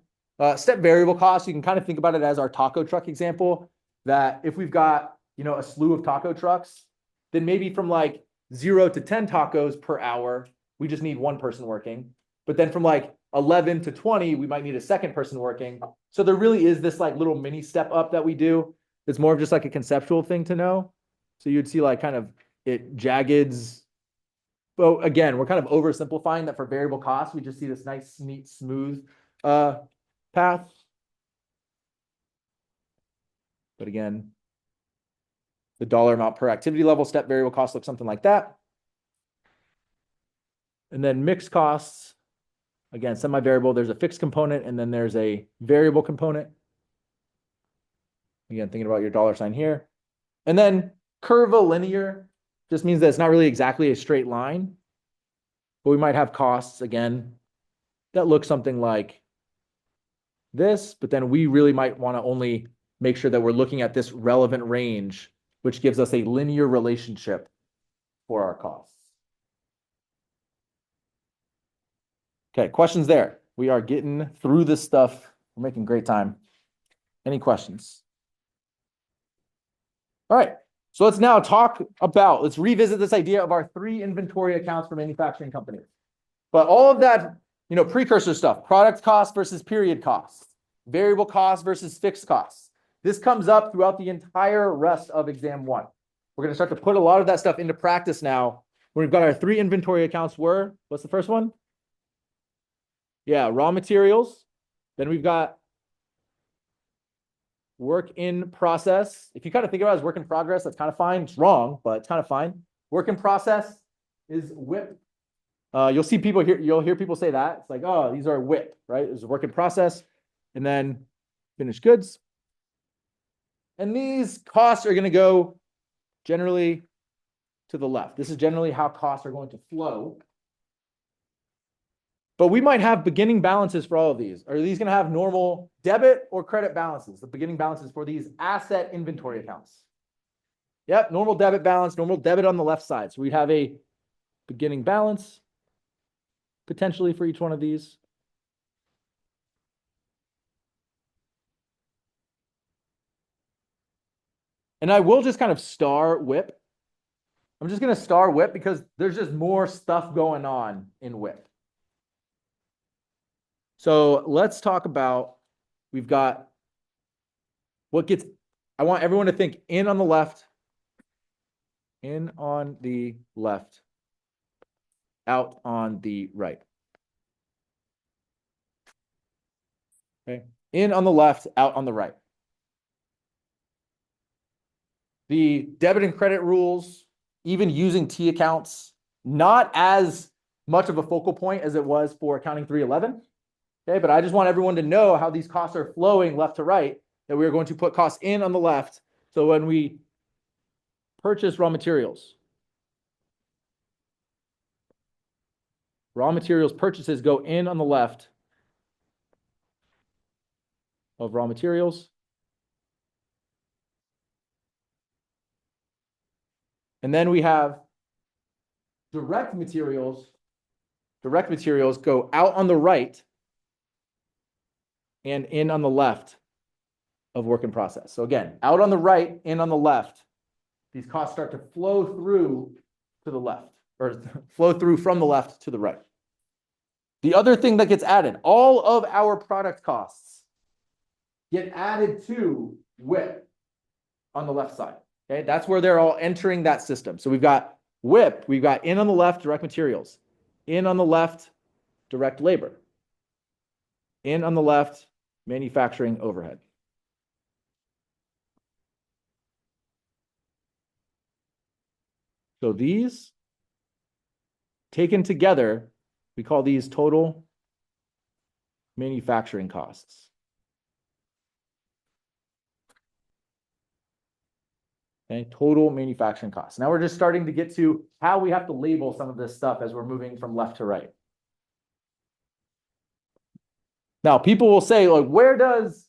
Step variable costs, you can kind of think about it as our taco truck example, that if we've got, a slew of taco trucks, then maybe from like 0 to 10 tacos per hour, we just need one person working. But then from like 11 to 20, we might need a second person working. So there really is this like little mini step up that we do. It's more of just like a conceptual thing to know. So you'd see like kind of it jaggeds. But again, we're kind of oversimplifying that for variable costs. We just see this nice, neat, smooth path. But again, the dollar amount per activity level step variable cost looks something like that. And then mixed costs, again, semi-variable, there's a fixed component and then there's a variable component. Again, thinking about your dollar sign here. And then curvilinear just means that it's not really exactly a straight line, but we might have costs, again, that look something like this, but then we really might want to only make sure that we're looking at this relevant range, which gives us a linear relationship for our costs. Okay, questions there? We are getting through this stuff. We're making great time. Any questions? All right, so let's now let's revisit this idea of our 3 inventory accounts for manufacturing companies. But all of that precursor stuff, product cost versus period cost, variable cost versus fixed costs. This comes up throughout the entire rest of exam 1. We're going to start to put a lot of that stuff into practice now. We've got our 3 inventory accounts what's the first one? Yeah, raw materials. Then we've got work in process. If you kind of think about it as work in progress, that's kind of fine. It's wrong, but it's kind of fine. Work in process is WIP. You'll hear people say that. It's like, oh, these are WIP, right? It's a work in process. And then finished goods. And these costs are going to go generally to the left. This is generally how costs are going to flow. But we might have beginning balances for all of these. Are these going to have normal debit or credit balances? The beginning balances for these asset inventory accounts. Yep, normal debit balance, normal debit on the left side. So we'd have a beginning balance potentially for each one of these. And I will just kind of star WIP. I'm just going to star WIP because there's just more stuff going on in WIP. So let's talk about, we've got I want everyone to think in on the left, out on the right. Okay, in on the left, out on the right. The debit and credit rules, even using T accounts, not as much of a focal point as it was for accounting 311. Okay, but I just want everyone to know how these costs are flowing left to right, that we're going to put costs in on the left. So when we purchase raw materials purchases go in on the left of raw materials. And then we have direct materials go out on the right and in on the left of work in process. So again, out on the right, in on the left, these costs start to flow through to the left, or flow through from the left to the right. The other thing that gets added, all of our product costs get added to WIP on the left side. Okay, that's where they're all entering that system. So we've got WIP, we've got in on the left, direct materials, in on the left, direct labor, in on the left, manufacturing overhead. So these taken together, we call these total manufacturing costs. Okay, total manufacturing costs. Now we're just starting to get to how we have to label some of this stuff as we're moving from left to right. Now, people will say, like, where does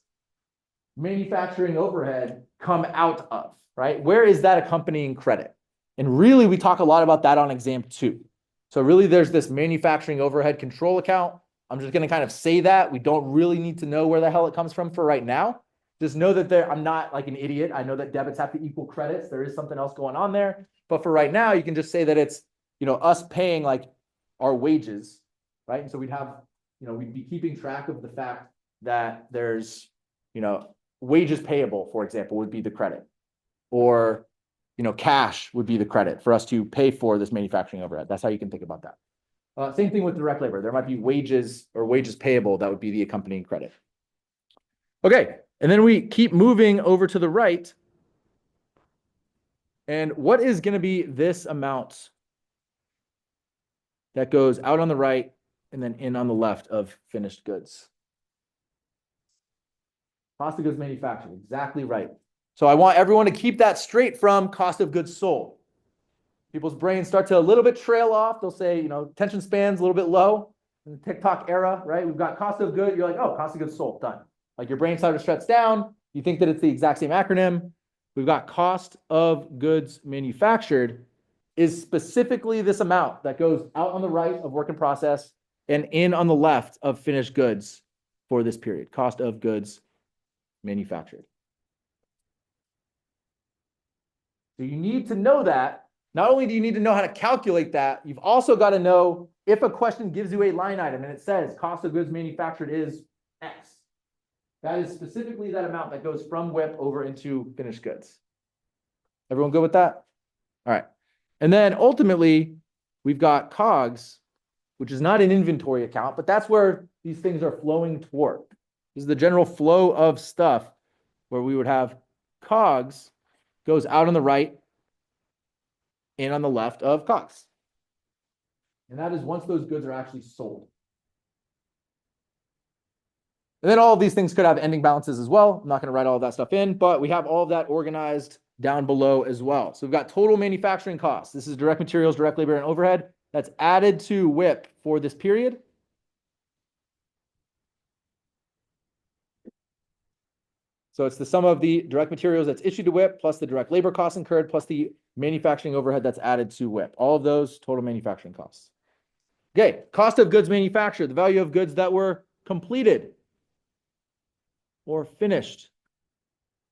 manufacturing overhead come out of, right? Where is that accompanying credit? And really, we talk a lot about that on exam 2. So really, there's this manufacturing overhead control account. I'm just going to kind of say that. We don't really need to know where the hell it comes from for right now. Just know that I'm not like an idiot. I know that debits have to equal credits. There is something else going on there. But for right now, you can just say that it's, us paying like our wages, right? And so we'd have, we'd be keeping track of the fact that there's, wages payable, for example, would be the credit, or, cash would be the credit for us to pay for this manufacturing overhead. That's how you can think about that. Same thing with direct labor. There might be wages or wages payable. That would be the accompanying credit. Okay. And then we keep moving over to the right. And what is going to be this amount that goes out on the right and then in on the left of finished goods? Cost of goods manufactured. Exactly right. So I want everyone to keep that straight from cost of goods sold. People's brains start to a little bit trail off. They'll say, attention span's a little bit low in the TikTok era, right? We've got cost of good. You're like, oh, cost of goods sold, done. Like your brain starts to stretch down. You think that it's the exact same acronym. We've got cost of goods manufactured is specifically this amount that goes out on the right of work in process and in on the left of finished goods for this period. Cost of goods manufactured. So you need to know that Not only do you need to know how to calculate that, you've also got to know if a question gives you a line item and it says cost of goods manufactured is X. That is specifically that amount that goes from WIP over into finished goods. Everyone good with that? All right. And then ultimately, we've got COGS, which is not an inventory account, but that's where these things are flowing toward. This is the general flow of stuff where we would have COGS goes out on the right and on the left of COGS. And that is once those goods are actually sold. And then all of these things could have ending balances as well. I'm not going to write all of that stuff in, but we have all of that organized down below as well. So we've got total manufacturing costs. This is direct materials, direct labor, and overhead. That's added to WIP for this period. So it's the sum of the direct materials that's issued to WIP plus the direct labor costs incurred plus the manufacturing overhead that's added to WIP. All of those total manufacturing costs. Okay, cost of goods manufactured, the value of goods that were completed or finished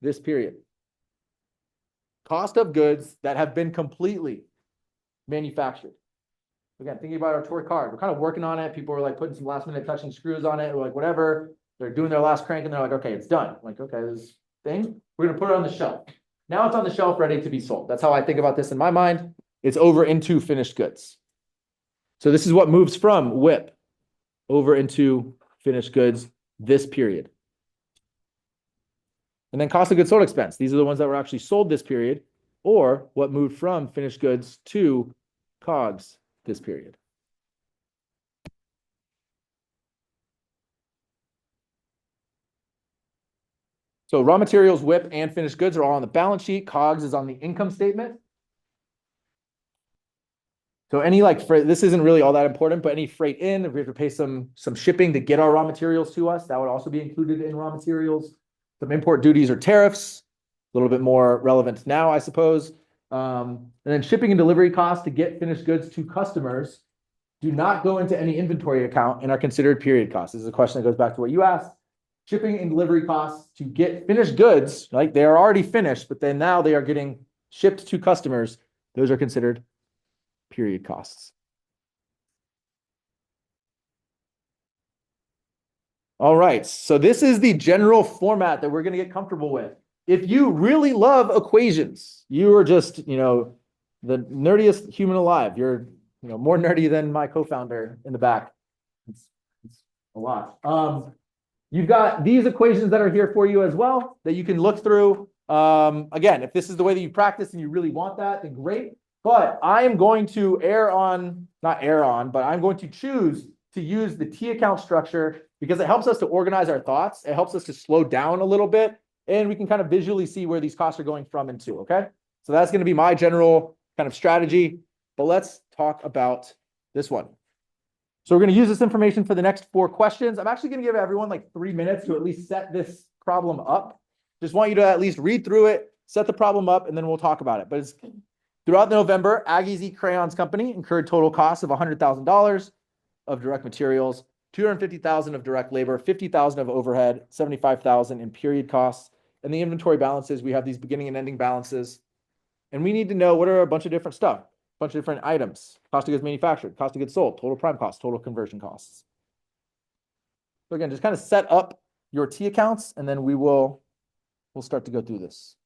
this period. Cost of goods that have been completely manufactured. Again, thinking about our toy card, we're kind of working on it. People are like putting some last minute touching screws on it, or like whatever. They're doing their last crank and they're like, okay, it's done. I'm like, okay, this thing, we're gonna put it on the shelf. Now it's on the shelf ready to be sold. That's how I think about this in my mind. It's over into finished goods. So this is what moves from WIP over into finished goods this period. And then cost of goods sold expense. These are the ones that were actually sold this period, or what moved from finished goods to COGS this period. So raw materials, WIP, and finished goods are all on the balance sheet. COGS is on the income statement. So any like freight, this isn't really all that important, but any freight in, if we have to pay some shipping to get our raw materials to us, that would also be included in raw materials. Some import duties or tariffs, a little bit more relevant now, I suppose. And then shipping and delivery costs to get finished goods to customers do not go into any inventory account and are considered period costs. This is a question that goes back to what you asked. Shipping and delivery costs to get finished goods, like they are already finished, but then now they are getting shipped to customers. Those are considered period costs. All right, so this is the general format that we're going to get comfortable with. If you really love equations, you are just, the nerdiest human alive. You're, more nerdy than my co-founder in the back. It's a lot. You've got these equations that are here for you as well that you can look through. Again, if this is the way that you practice and you really want that, then great. But I am going to I'm going to choose to use the T account structure because it helps us to organize our thoughts. It helps us to slow down a little bit, and we can kind of visually see where these costs are going from and to, okay? So that's going to be my general kind of strategy, but let's talk about this one. So we're going to use this information for the next 4 questions. I'm actually going to give everyone like 3 minutes to at least set this problem up. Just want you to at least read through it, set the problem up, and then we'll talk about it. But it's throughout November, Aggie's Eat Crayons Company incurred total costs of $100,000 of direct materials, $250,000 of direct labor, $50,000 of overhead, $75,000 in period costs. And the inventory balances, we have these beginning and ending balances. And we need to know what are a bunch of different stuff, a bunch of different items, cost of goods manufactured, cost of goods sold, total prime costs, total conversion costs. So again, just kind of set up your T accounts, and then we'll start to go through this.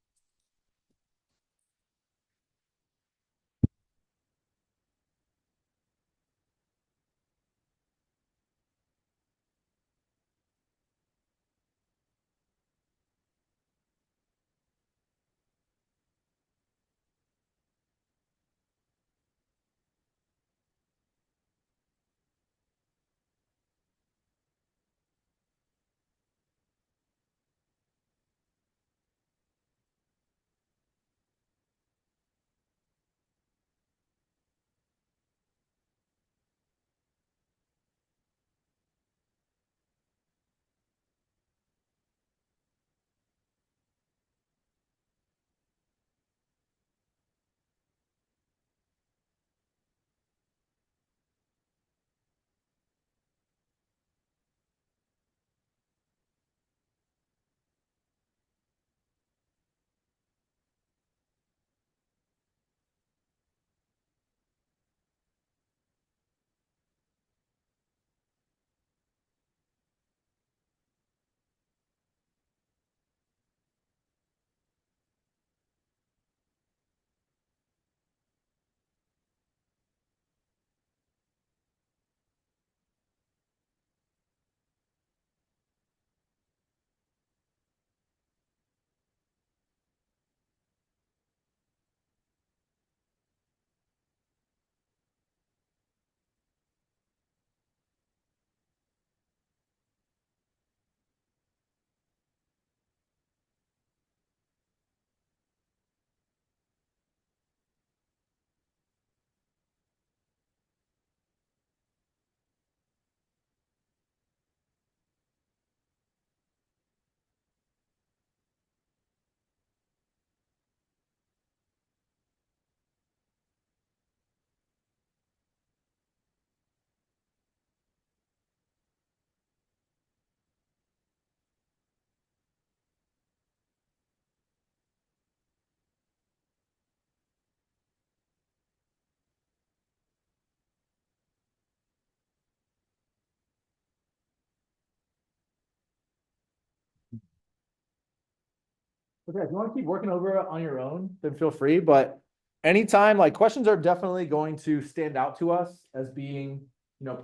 Okay, if you want to keep working over it on your own, then feel free, but anytime, like questions are definitely going to stand out to us as being,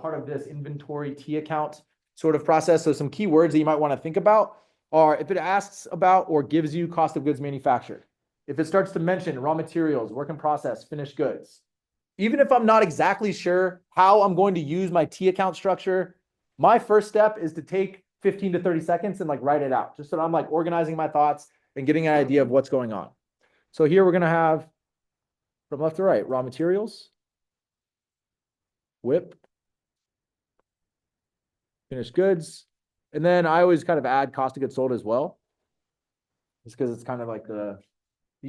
part of this inventory T account sort of process. So some key words that you might want to think about are if it asks about or gives you cost of goods manufactured. If it starts to mention raw materials, work in process, finished goods. Even if I'm not exactly sure how I'm going to use my T account structure, my first step is to take 15 to 30 seconds and like write it out, just so I'm like organizing my thoughts and getting an idea of what's going on. So here we're going to have from left to right, raw materials, WIP, finished goods. And then I always kind of add cost of goods sold as well, just because it's kind of like the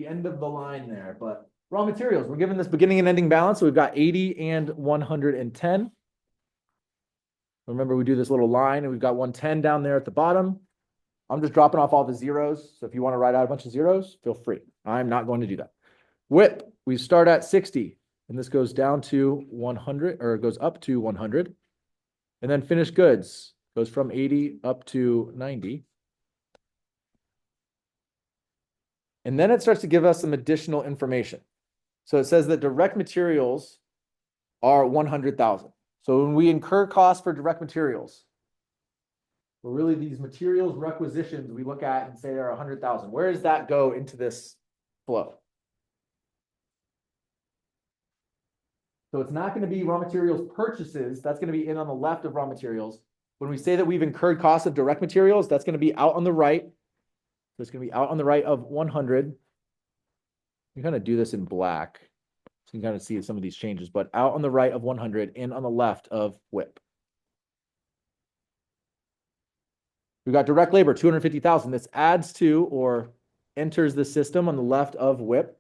end of the line there. But raw materials, we're given this beginning and ending balance. So we've got 80 and 110. Remember, we do this little line and we've got 110 down there at the bottom. I'm just dropping off all the zeros. So if you want to write out a bunch of zeros, feel free. I'm not going to do that. WIP, we start at 60 and this goes down to 100 or it goes up to 100. And then finished goods goes from 80 up to 90. And then it starts to give us some additional information. So it says that direct materials are 100,000. So when we incur costs for direct materials, well, really these materials requisitions we look at and say are 100,000. Where does that go into this flow? So it's not going to be raw materials purchases. That's going to be in on the left of raw materials. When we say that we've incurred costs of direct materials, that's going to be out on the right. So it's going to be out on the right of 100. You kind of do this in black. So you can kind of see some of these changes, but out on the right of 100 and on the left of WIP. We've got direct labor, 250,000. This adds to or enters the system on the left of WIP.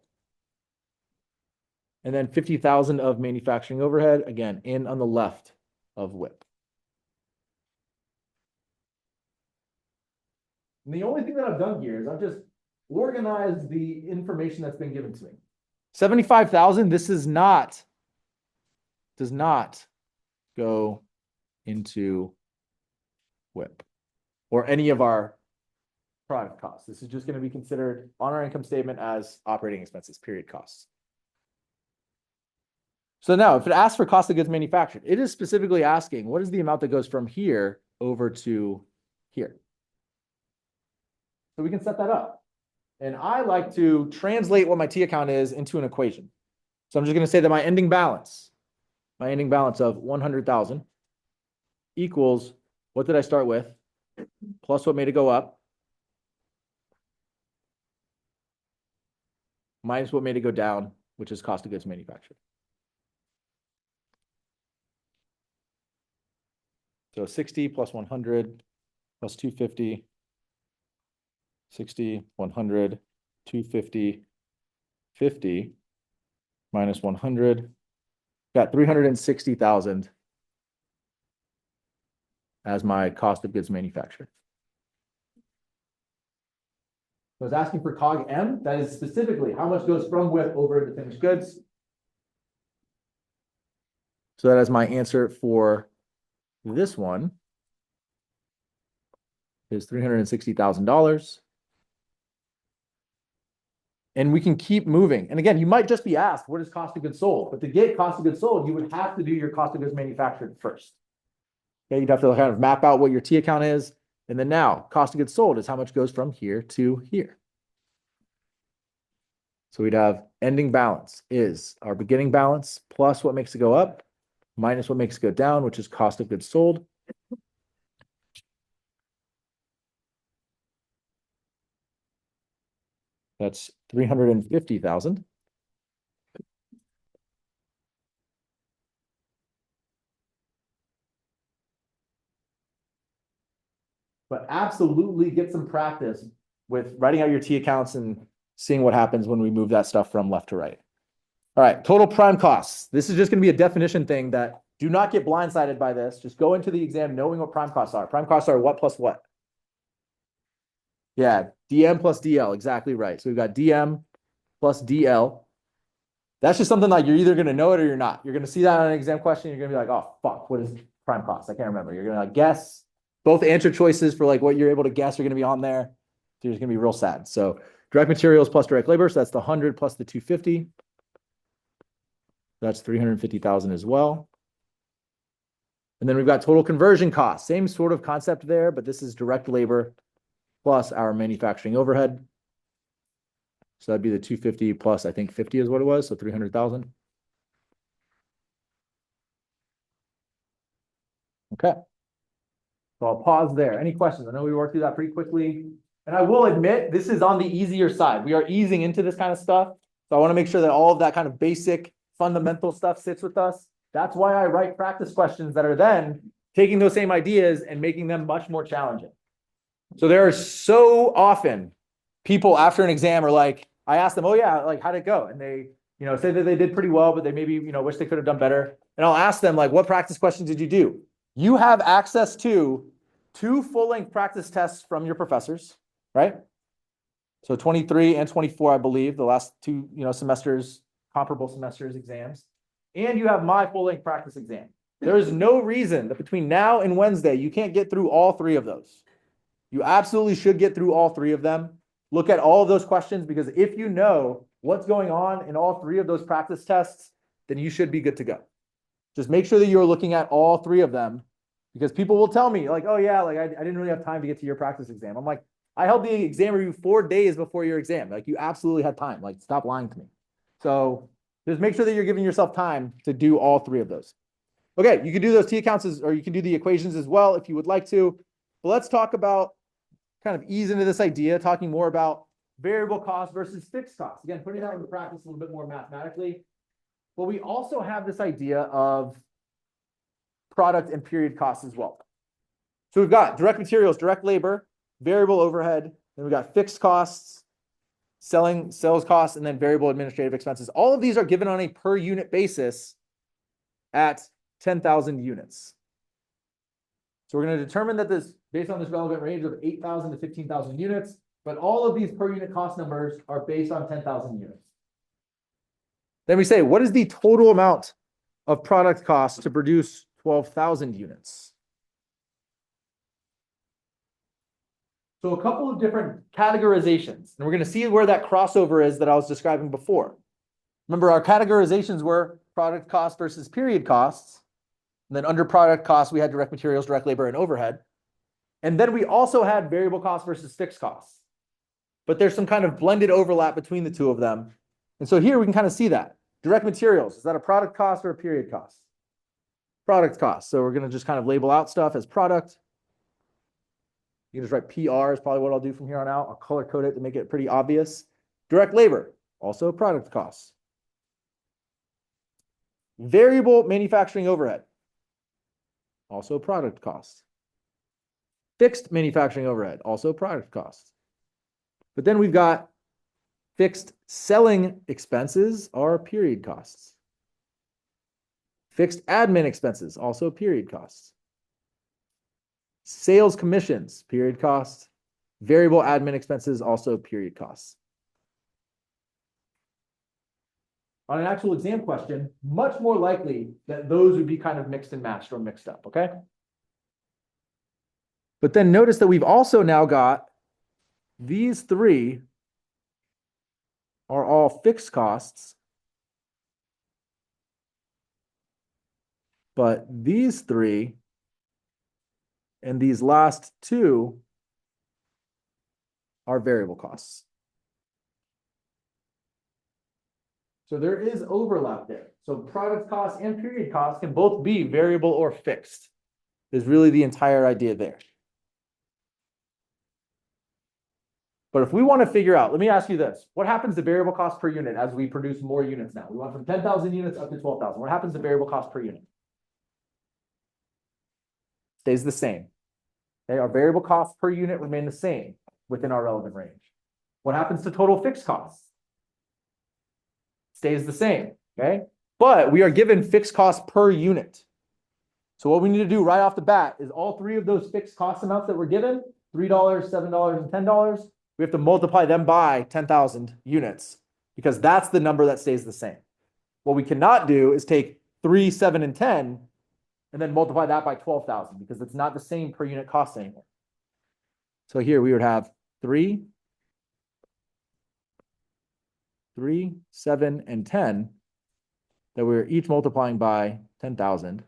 And then 50,000 of manufacturing overhead, again, in on the left of WIP. And the only thing that I've done here is I've just organized the information that's been given to me. 75,000, this does not go into WIP or any of our product costs. This is just going to be considered on our income statement as operating expenses, period costs. So now if it asks for cost of goods manufactured, it is specifically asking what is the amount that goes from here over to here. So we can set that up. And I like to translate what my T account is into an equation. So I'm just going to say that my ending balance of 100,000 equals what did I start with plus what made it go up minus what made it go down, which is cost of goods manufactured. So 60 plus 100 plus 250, 60, 100, 250, 50 minus 100, got 360,000 as my cost of goods manufactured. I was asking for COG M, that is specifically how much goes from WIP over to finished goods. So that is my answer for this one is $360,000. And we can keep moving. And again, you might just be asked, what is cost of goods sold? But to get cost of goods sold, you would have to do your cost of goods manufactured first. Okay, you'd have to kind of map out what your T account is. And then now cost of goods sold is how much goes from here to here. So we'd have ending balance is our beginning balance plus what makes it go up minus what makes it go down, which is cost of goods sold. That's 350,000. But absolutely get some practice with writing out your T accounts and seeing what happens when we move that stuff from left to right. All right, total prime costs. This is just going to be a definition thing that do not get blindsided by this. Just go into the exam knowing what prime costs are. Prime costs are what plus what? Yeah, DM plus DL, exactly right. So we've got DM plus DL. That's just something like you're either going to know it or you're not. You're going to see that on an exam question. You're going to be like, oh, fuck, what is prime cost? I can't remember. You're going to like guess. Both answer choices for like what you're able to guess are going to be on there. So you're just going to be real sad. So Direct materials plus direct labor, so that's the 100 plus the 250. That's 350,000 as well. And then we've got total conversion costs. Same sort of concept there, but this is direct labor plus our manufacturing overhead. So that'd be the 250 plus, I think 50 is what it was, so 300,000. Okay. So I'll pause there. Any questions? I know we worked through that pretty quickly. And I will admit, this is on the easier side. We are easing into this kind of stuff. So I want to make sure that all of that kind of basic fundamental stuff sits with us. That's why I write practice questions that are then taking those same ideas and making them much more challenging. So there are so often people after an exam are like, I ask them, oh yeah, like how'd it go? And they, say that they did pretty well, but they maybe, wish they could have done better. And I'll ask them like, what practice questions did you do? You have access to 2 full-length practice tests from your professors, right? So 23 and 24, I believe, the last 2, semesters, comparable semesters exams. And you have my full-length practice exam. There is no reason that between now and Wednesday, you can't get through all 3 of those. You absolutely should get through all 3 of them. Look at all of those questions, because if you know what's going on in all 3 of those practice tests, then you should be good to go. Just make sure that you're looking at all 3 of them, because people will tell me like, oh yeah, like I didn't really have time to get to your practice exam. I'm like, I held the exam review 4 days before your exam. Like you absolutely had time. Like stop lying to me. So just make sure that you're giving yourself time to do all 3 of those. Okay, you can do those T accounts or you can do the equations as well if you would like to. But let's talk about kind of ease into this idea, talking more about variable cost versus fixed costs. Again, putting that into practice a little bit more mathematically. But we also have this idea of product and period costs as well. So we've got direct materials, direct labor, variable overhead, then we've got fixed costs, sales costs, and then variable administrative expenses. All of these are given on a per unit basis at 10,000 units. So we're going to determine that this, based on this relevant range of 8,000 to 15,000 units, but all of these per unit cost numbers are based on 10,000 units. Then we say, what is the total amount of product cost to produce 12,000 units? So a couple of different categorizations, and we're going to see where that crossover is that I was describing before. Remember, our categorizations were product cost versus period costs. And then under product costs, we had direct materials, direct labor, and overhead. And then we also had variable costs versus fixed costs. But there's some kind of blended overlap between the 2 of them. And so here we can kind of see that. Direct materials, is that a product cost or a period cost? Product cost. So we're going to just kind of label out stuff as product. You can just write PR is probably what I'll do from here on out. I'll color code it to make it pretty obvious. Direct labor, also product costs. Variable manufacturing overhead, also product cost. Fixed manufacturing overhead, also product cost. But then we've got fixed selling expenses are period costs. Fixed admin expenses, also period costs. Sales commissions, period costs. Variable admin expenses, also period costs. On an actual exam question, much more likely that those would be kind of mixed and matched or mixed up, okay? But then notice that we've also now got these 3 are all fixed costs, but these 3 and these last 2 are variable costs. So there is overlap there. So product costs and period costs can both be variable or fixed, is really the entire idea there. But if we want to figure out, let me ask you this. What happens to variable cost per unit as we produce more units now? We went from 10,000 units up to 12,000. What happens to variable cost per unit? Stays the same. Okay, our variable costs per unit remain the same within our relevant range. What happens to total fixed costs? Stays the same, okay? But we are given fixed costs per unit. So what we need to do right off the bat is all 3 of those fixed cost amounts that we're given, $3, $7, and $10, we have to multiply them by 10,000 units because that's the number that stays the same. What we cannot do is take 3, 7, and 10 and then multiply that by 12,000 because it's not the same per unit cost anymore. So here we would have 3, 3, 7, and 10 that we're each multiplying by 10,000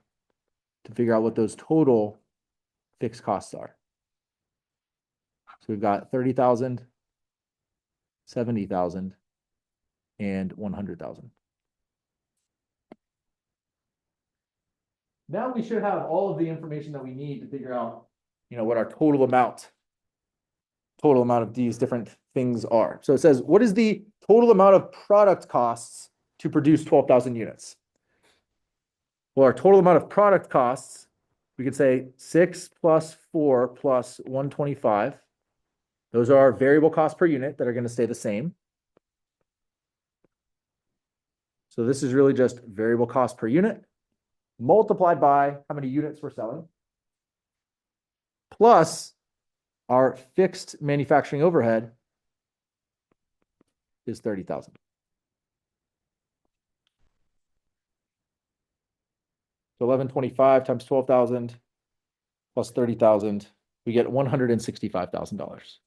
to figure out what those total fixed costs are. So we've got 30,000, 70,000, and 100,000. Now we should have all of the information that we need to figure out, what our total amount of these different things are. So it says, what is the total amount of product costs to produce 12,000 units? Well, our total amount of product costs, we could say 6 plus 4 plus 125. Those are our variable costs per unit that are going to stay the same. So this is really just variable cost per unit multiplied by how many units we're selling, plus our fixed manufacturing overhead is 30,000. So 1125 times 12,000 plus 30,000, we get $165,000.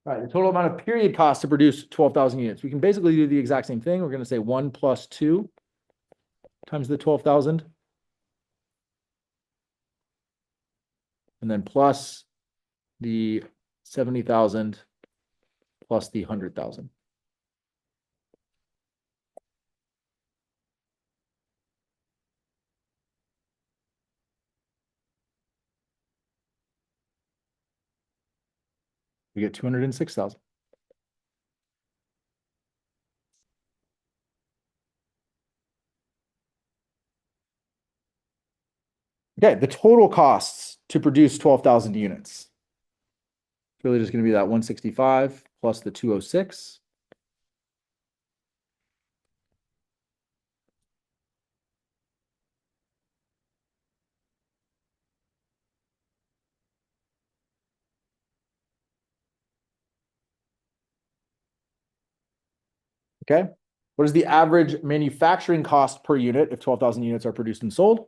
All right, the total amount of period costs to produce 12,000 units. We can basically do the exact same thing. We're going to say 1 plus 2 times the 12,000. And then plus the 70,000 plus the 100,000. We get 206,000. Okay, the total costs to produce 12,000 units. It's really just going to be that 165 plus the 206. Okay, what is the average manufacturing cost per unit if 12,000 units are produced and sold?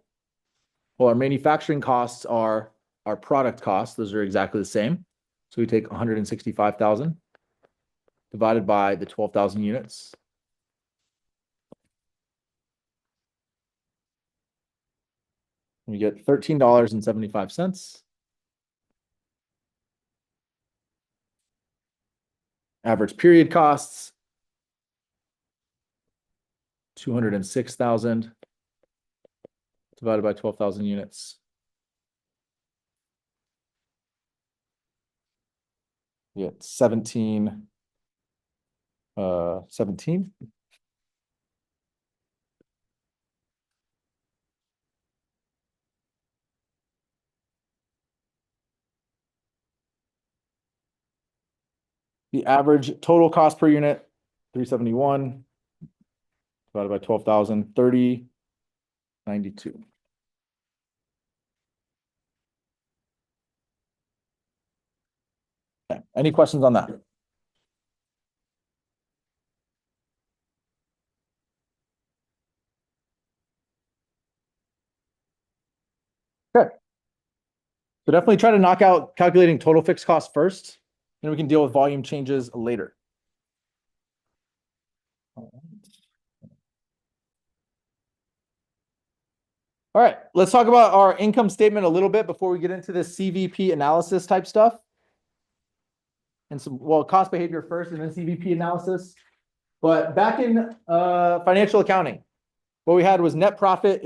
Well, our manufacturing costs are our product costs. Those are exactly the same. So we take 165,000 divided by the 12,000 units. We get $13.75. Average period costs, 206,000 divided by 12,000 units. We get 17. The average total cost per unit, 371 divided by 12,000, 30.92. Okay. Any questions on that? Okay. So definitely try to knock out calculating total fixed costs first, then we can deal with volume changes later. All right, let's talk about our income statement a little bit before we get into the CVP analysis type stuff. And some, cost behavior first and then CVP analysis. But back in financial accounting, what we had was net profit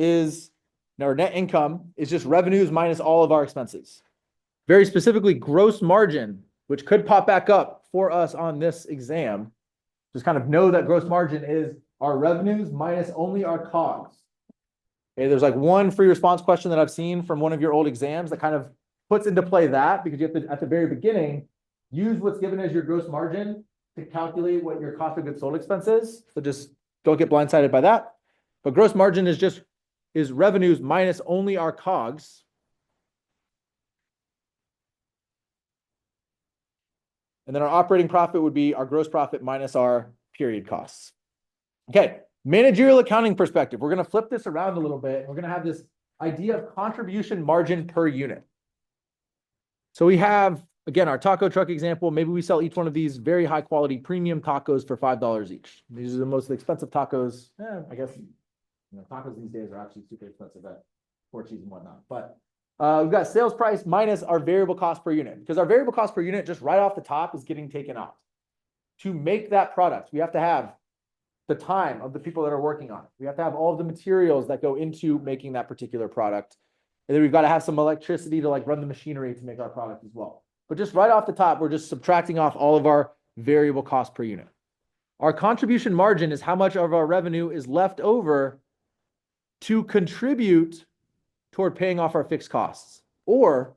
or net income is just revenues minus all of our expenses. Very specifically, gross margin, which could pop back up for us on this exam. Just kind of know that gross margin is our revenues minus only our COGS. Okay, there's like one free response question that I've seen from one of your old exams that kind of puts into play that, because you have to, at the very beginning, use what's given as your gross margin to calculate what your cost of goods sold expense is. So just don't get blindsided by that. But gross margin is revenues minus only our COGS. And then our operating profit would be our gross profit minus our period costs. Okay, managerial accounting perspective. We're going to flip this around a little bit. We're going to have this idea of contribution margin per unit. So we have, again, our taco truck example. Maybe we sell each one of these very high quality premium tacos for $5 each. These are the most expensive tacos. I guess tacos these days are actually super expensive at Portuguese and whatnot. But we've got sales price minus our variable cost per unit, because our variable cost per unit just right off the top is getting taken off. To make that product, we have to have the time of the people that are working on it. We have to have all of the materials that go into making that particular product. And then we've got to have some electricity to like run the machinery to make our product as well. But just right off the top, we're just subtracting off all of our variable cost per unit. Our contribution margin is how much of our revenue is left over to contribute toward paying off our fixed costs, or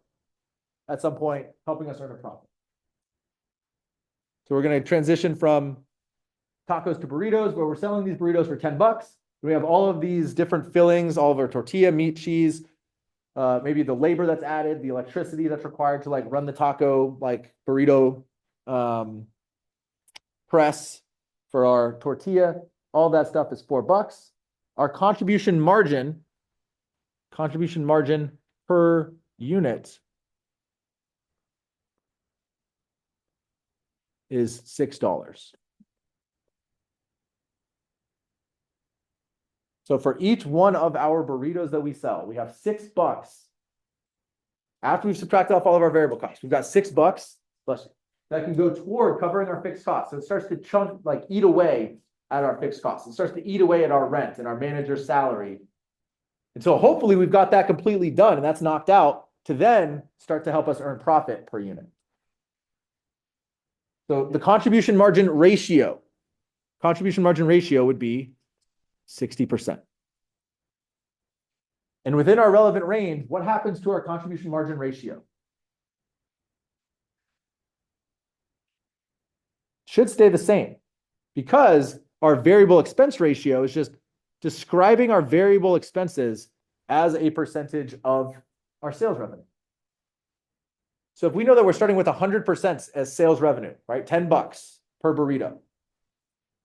at some point helping us earn a profit. So we're going to transition from tacos to burritos, where we're selling these burritos for $10. We have all of these different fillings, all of our tortilla, meat, cheese, maybe the labor that's added, the electricity that's required to like run the taco, like burrito press for our tortilla. All that stuff is $4. Our contribution margin per unit is $6. So for each one of our burritos that we sell, we have $6. After we've subtracted off all of our variable costs, we've got $6 that can go toward covering our fixed costs. So it starts to eat away at our fixed costs. It starts to eat away at our rent and our manager's salary. And so hopefully we've got that completely done and that's knocked out to then start to help us earn profit per unit. So the contribution margin ratio would be 60%. And within our relevant range, what happens to our contribution margin ratio? Should stay the same, because our variable expense ratio is just describing our variable expenses as a percentage of our sales revenue. So if we know that we're starting with 100% as sales revenue, right? $10 per burrito.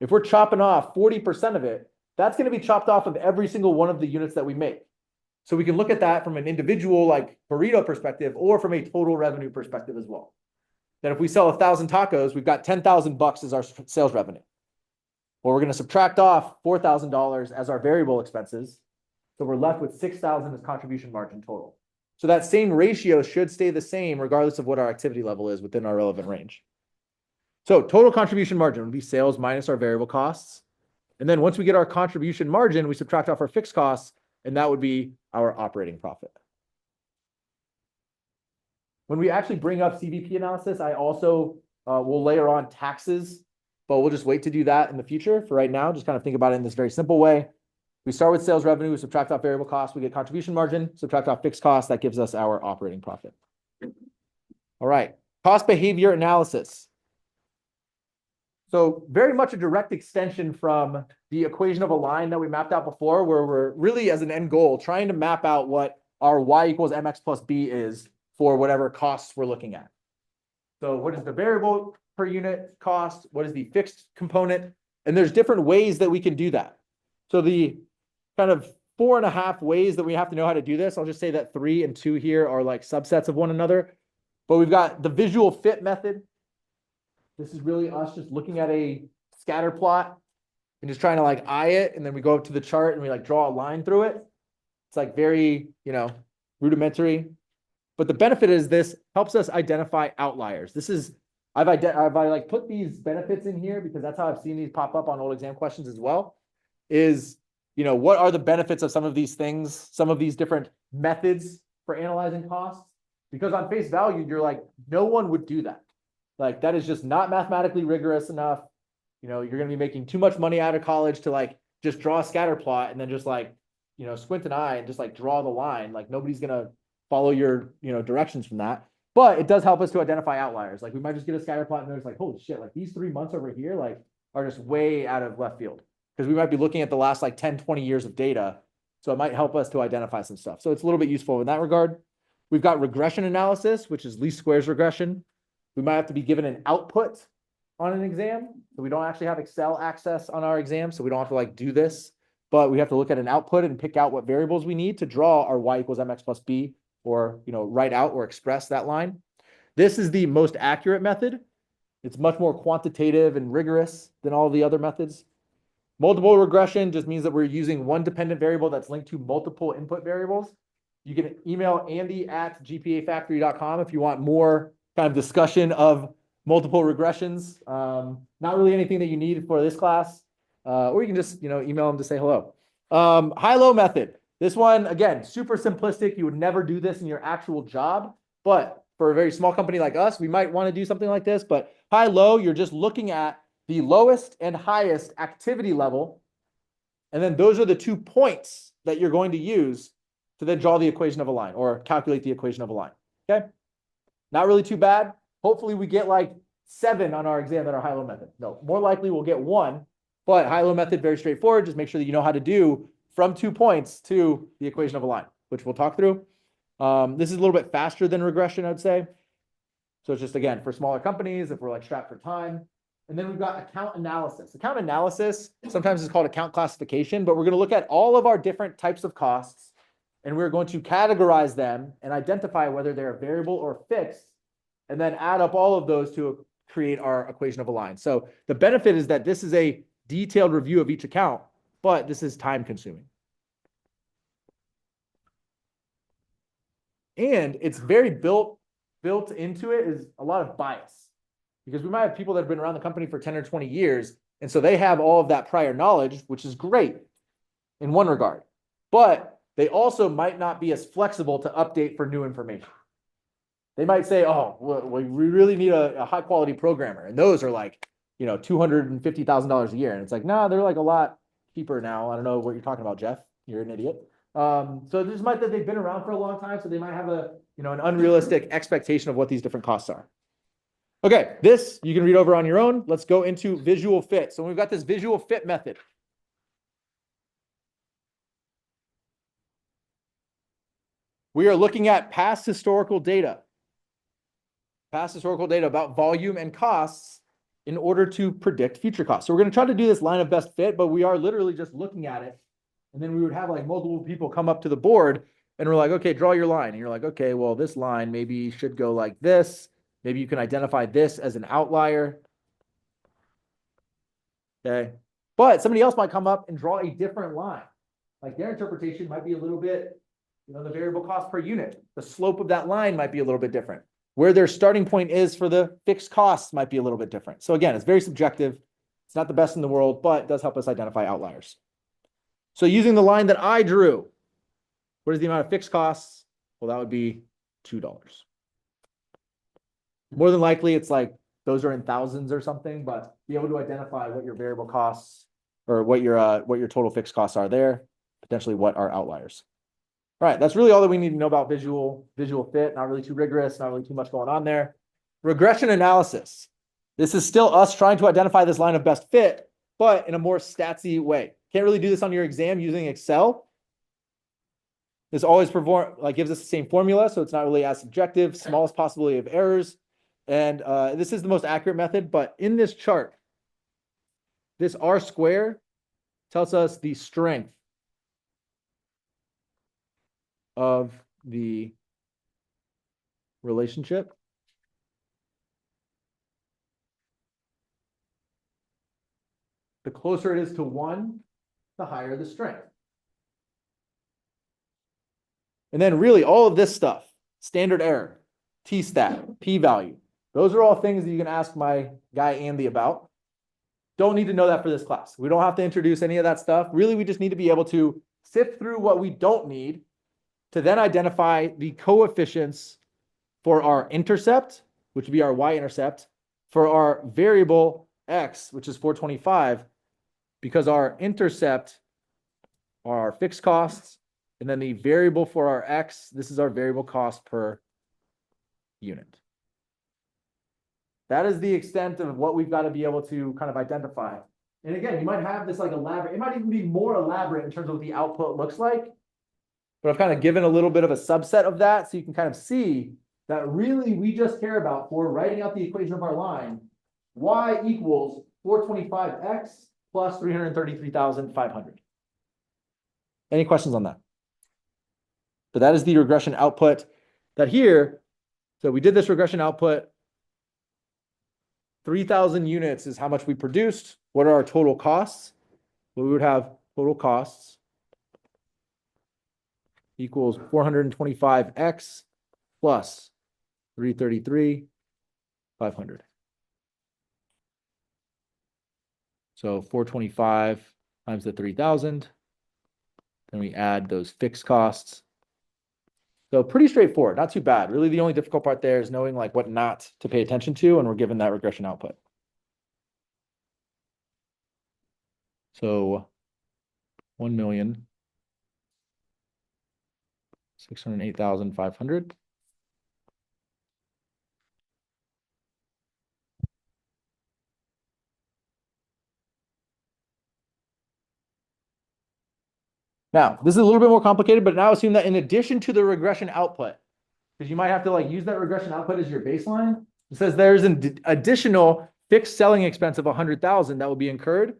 If we're chopping off 40% of it, that's going to be chopped off of every single one of the units that we make. So we can look at that from an individual like burrito perspective or from a total revenue perspective as well. Then if we sell 1,000 tacos, we've got $10,000 as our sales revenue. Well, we're going to subtract off $4,000 as our variable expenses. So we're left with $6,000 as contribution margin total. So that same ratio should stay the same regardless of what our activity level is within our relevant range. So total contribution margin would be sales minus our variable costs. And then once we get our contribution margin, we subtract off our fixed costs, and that would be our operating profit. When we actually bring up CVP analysis, I also will layer on taxes, but we'll just wait to do that in the future. For right now, just kind of think about it in this very simple way. We start with sales revenue, we subtract off variable costs, we get contribution margin, subtract off fixed costs, that gives us our operating profit. All right, cost behavior analysis. So very much a direct extension from the equation of a line that we mapped out before, where we're really as an end goal trying to map out what our y equals mx plus b is for whatever costs we're looking at. So what is the variable per unit cost? What is the fixed component? And there's different ways that we can do that. So the kind of 4.5 ways that we have to know how to do this, I'll just say that 3 and 2 here are like subsets of one another. But we've got the visual fit method. This is really us just looking at a scatter plot and just trying to like eye it. And then we go up to the chart and we like draw a line through it. It's like very, rudimentary. But the benefit is this helps us identify outliers. This is, I've like put these benefits in here because that's how I've seen these pop up on old exam questions as well, is, what are the benefits of some of these things, some of these different methods for analyzing costs? Because on face value, you're like, no one would do that. Like, that is just not mathematically rigorous enough. You're going to be making too much money out of college to like just draw a scatter plot and then just like, squint an eye and just like draw the line. Like, nobody's going to follow your, directions from that. But it does help us to identify outliers. Like, we might just get a scatter plot and notice like, holy shit, like these 3 months over here, like are just way out of left field. Because we might be looking at the last like 10, 20 years of data. So it might help us to identify some stuff. So it's a little bit useful in that regard. We've got regression analysis, which is least squares regression. We might have to be given an output on an exam. So we don't actually have Excel access on our exam. So we don't have to like do this. but we have to look at an output and pick out what variables we need to draw our y equals mx plus b, or, write out or express that line. This is the most accurate method. It's much more quantitative and rigorous than all the other methods. Multiple regression just means that we're using one dependent variable that's linked to multiple input variables. You can email Andy@gpafactory.com if you want more kind of discussion of multiple regressions. Not really anything that you need for this class, or you can just, email them to say hello. High-low method. This one, again, super simplistic. You would never do this in your actual job, but for a very small company like us, we might want to do something like this. But high-low, you're just looking at the lowest and highest activity level, and then those are the 2 points that you're going to use to then draw the equation of a line or calculate the equation of a line. Okay, not really too bad. Hopefully we get like 7 on our exam that are high-low method. No, more likely we'll get 1, but high-low method, very straightforward. Just make sure that you know how to do from 2 points to the equation of a line, which we'll talk through. This is a little bit faster than regression, I'd say. So it's just, again, for smaller companies, if we're like strapped for time. And then we've got account analysis. Account analysis sometimes is called account classification, but we're going to look at all of our different types of costs, and we're going to categorize them and identify whether they're variable or fixed, and then add up all of those to create our equation of a line. So the benefit is that this is a detailed review of each account, but this is time consuming. And it's very built into it is a lot of bias, because we might have people that have been around the company for 10 or 20 years. And so they have all of that prior knowledge, which is great in one regard, but they also might not be as flexible to update for new information. They might say, oh, we really need a high quality programmer. And those are like, $250,000 a year. And it's like, nah, they're like a lot cheaper now. I don't know what you're talking about, Jeff. You're an idiot. So this might that they've been around for a long time. So they might have an unrealistic expectation of what these different costs are. Okay, this you can read over on your own. Let's go into visual fit. So we've got this visual fit method. We are looking at past historical data about volume and costs in order to predict future costs. So we're going to try to do this line of best fit, but we are literally just looking at it. And then we would have like multiple people come up to the board and we're like, okay, draw your line. And you're like, okay, well, this line maybe should go like this. Maybe you can identify this as an outlier. Okay. But somebody else might come up and draw a different line. Like their interpretation might be a little bit, the variable cost per unit. The slope of that line might be a little bit different. Where their starting point is for the fixed costs might be a little bit different. So again, it's very subjective. It's not the best in the world, but it does help us identify outliers. So using the line that I drew, what is the amount of fixed costs? Well, that would be $2. More than likely, it's like those are in thousands or something, but be able to identify what your variable costs or what your total fixed costs are there, potentially what are outliers. All right, that's really all that we need to know about visual fit. Not really too rigorous, not really too much going on there. Regression analysis. This is still us trying to identify this line of best fit, but in a more statsy way. Can't really do this on your exam using Excel. This always gives us the same formula, so it's not really as subjective, smallest possibility of errors. And this is the most accurate method, but in this chart, this R square tells us the strength of the relationship. The closer it is to 1, the higher the strength. And then really all of this stuff, standard error, t-stat, p-value, those are all things that you can ask my guy Andy about. Don't need to know that for this class. We don't have to introduce any of that stuff. Really, we just need to be able to sift through what we don't need to then identify the coefficients for our intercept, which would be our y-intercept, for our variable x, which is 425, because our intercept are our fixed costs, and then the variable for our x, this is our variable cost per unit. That is the extent of what we've got to be able to kind of identify. And again, you might have this like elaborate, it might even be more elaborate in terms of what the output looks like. But I've kind of given a little bit of a subset of that so you can kind of see that really we just care about for writing out the equation of our line, y equals 425x plus 333,500. Any questions on that? But that is the regression output that here, so we did this regression output. 3,000 units is how much we produced. What are our total costs? Well, we would have total costs equals 425x plus 333, 500. So 425 times the 3,000. Then we add those fixed costs. So pretty straightforward, not too bad. Really, the only difficult part there is knowing like what not to pay attention to, and we're given that regression output. So 1,608,500. Now, this is a little bit more complicated, but now assume that in addition to the regression output, because you might have to like use that regression output as your baseline, it says there's an additional fixed selling expense of 100,000 that will be incurred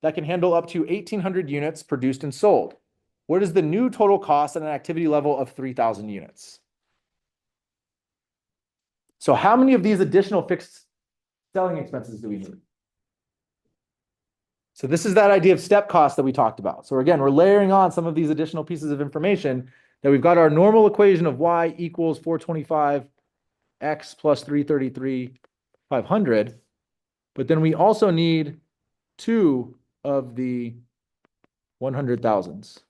that can handle up to 1,800 units produced and sold. What is the new total cost at an activity level of 3,000 units? So how many of these additional fixed selling expenses do we need? So this is that idea of step cost that we talked about. So again, we're layering on some of these additional pieces of information that we've got our normal equation of y equals 425 x plus 333, 500. But then we also need 2 of the 100,000s.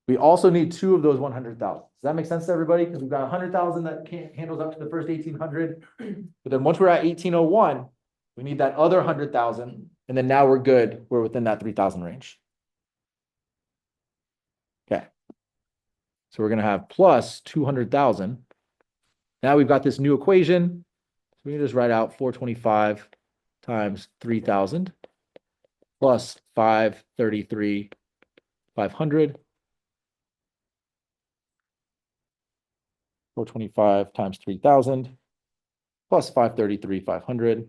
We also need 2 of those 100,000. Does that make sense to everybody? Because we've got 100,000 that handles up to the first 1,800. But then once we're at 1,801, we need that other 100,000. And then now we're good. We're within that 3,000 range. Okay. So we're going to have plus 200,000. Now we've got this new equation. So we can just write out 425 times 3,000 plus 533, 500. 425 times 3,000 plus 533, 500.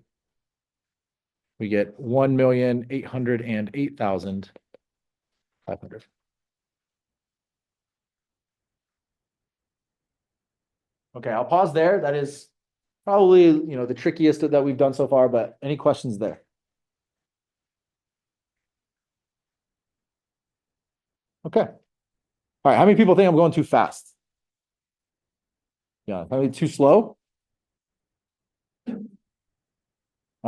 We get 1,808,500. Okay, I'll pause there. That is probably, the trickiest that we've done so far, but any questions there? Okay. All right, how many people think I'm going too fast? Yeah, probably too slow? All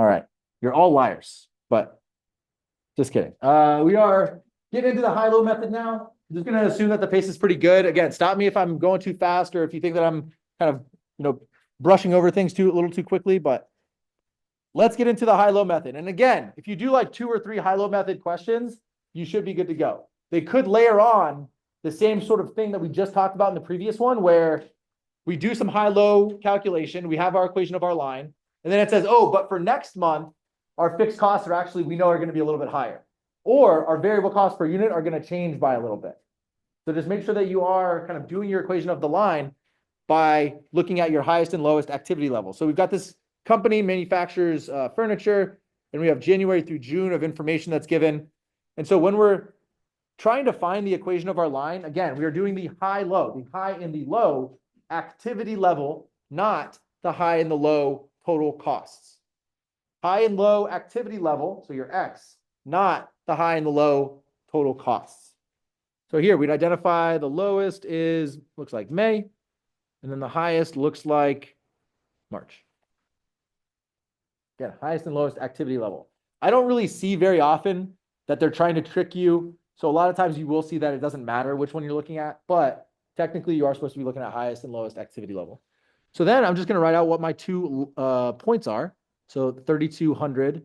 right, you're all liars, but just kidding. We are getting into the high-low method now. I'm just going to assume that the pace is pretty good. Again, stop me if I'm going too fast or if you think that I'm kind of, brushing over things a little too quickly, but let's get into the high-low method. And again, if you do like 2 or 3 high-low method questions, you should be good to go. They could layer on the same sort of thing that we just talked about in the previous one, where we do some high-low calculation. We have our equation of our line. And then it says, oh, but for next month, our fixed costs are actually, we know are going to be a little bit higher. Or our variable costs per unit are going to change by a little bit. So just make sure that you are kind of doing your equation of the line by looking at your highest and lowest activity level. So we've got this company manufactures furniture, and we have January through June of information that's given. And so when we're trying to find the equation of our line, again, we are doing the high-low, the high and the low activity level, not the high and the low total costs. High and low activity level, so your X, not the high and the low total costs. So here we'd identify the lowest looks like May, and then the highest looks like March. Again, highest and lowest activity level. I don't really see very often that they're trying to trick you. So a lot of times you will see that it doesn't matter which one you're looking at, but technically you are supposed to be looking at highest and lowest activity level. So then I'm just going to write out what my 2 points are. So 3,200,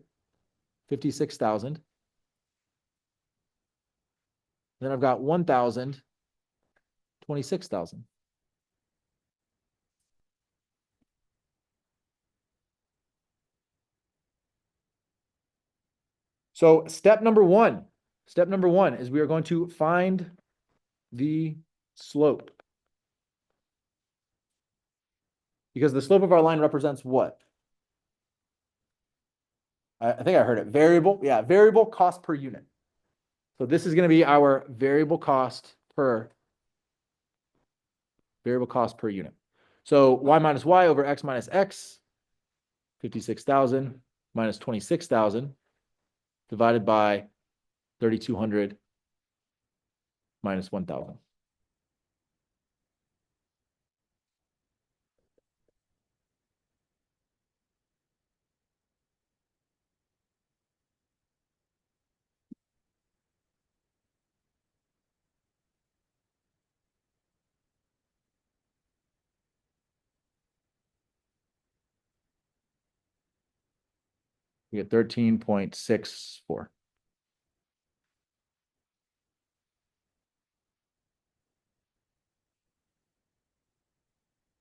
56,000. Then I've got 1,000, 26,000. So step number one is we are going to find the slope. Because the slope of our line represents what? I think I heard it. Variable cost per unit. So this is going to be our variable cost per unit. So y minus y over x minus x, 56,000 minus 26,000 divided by 3,200 minus 1,000. We get 13.64.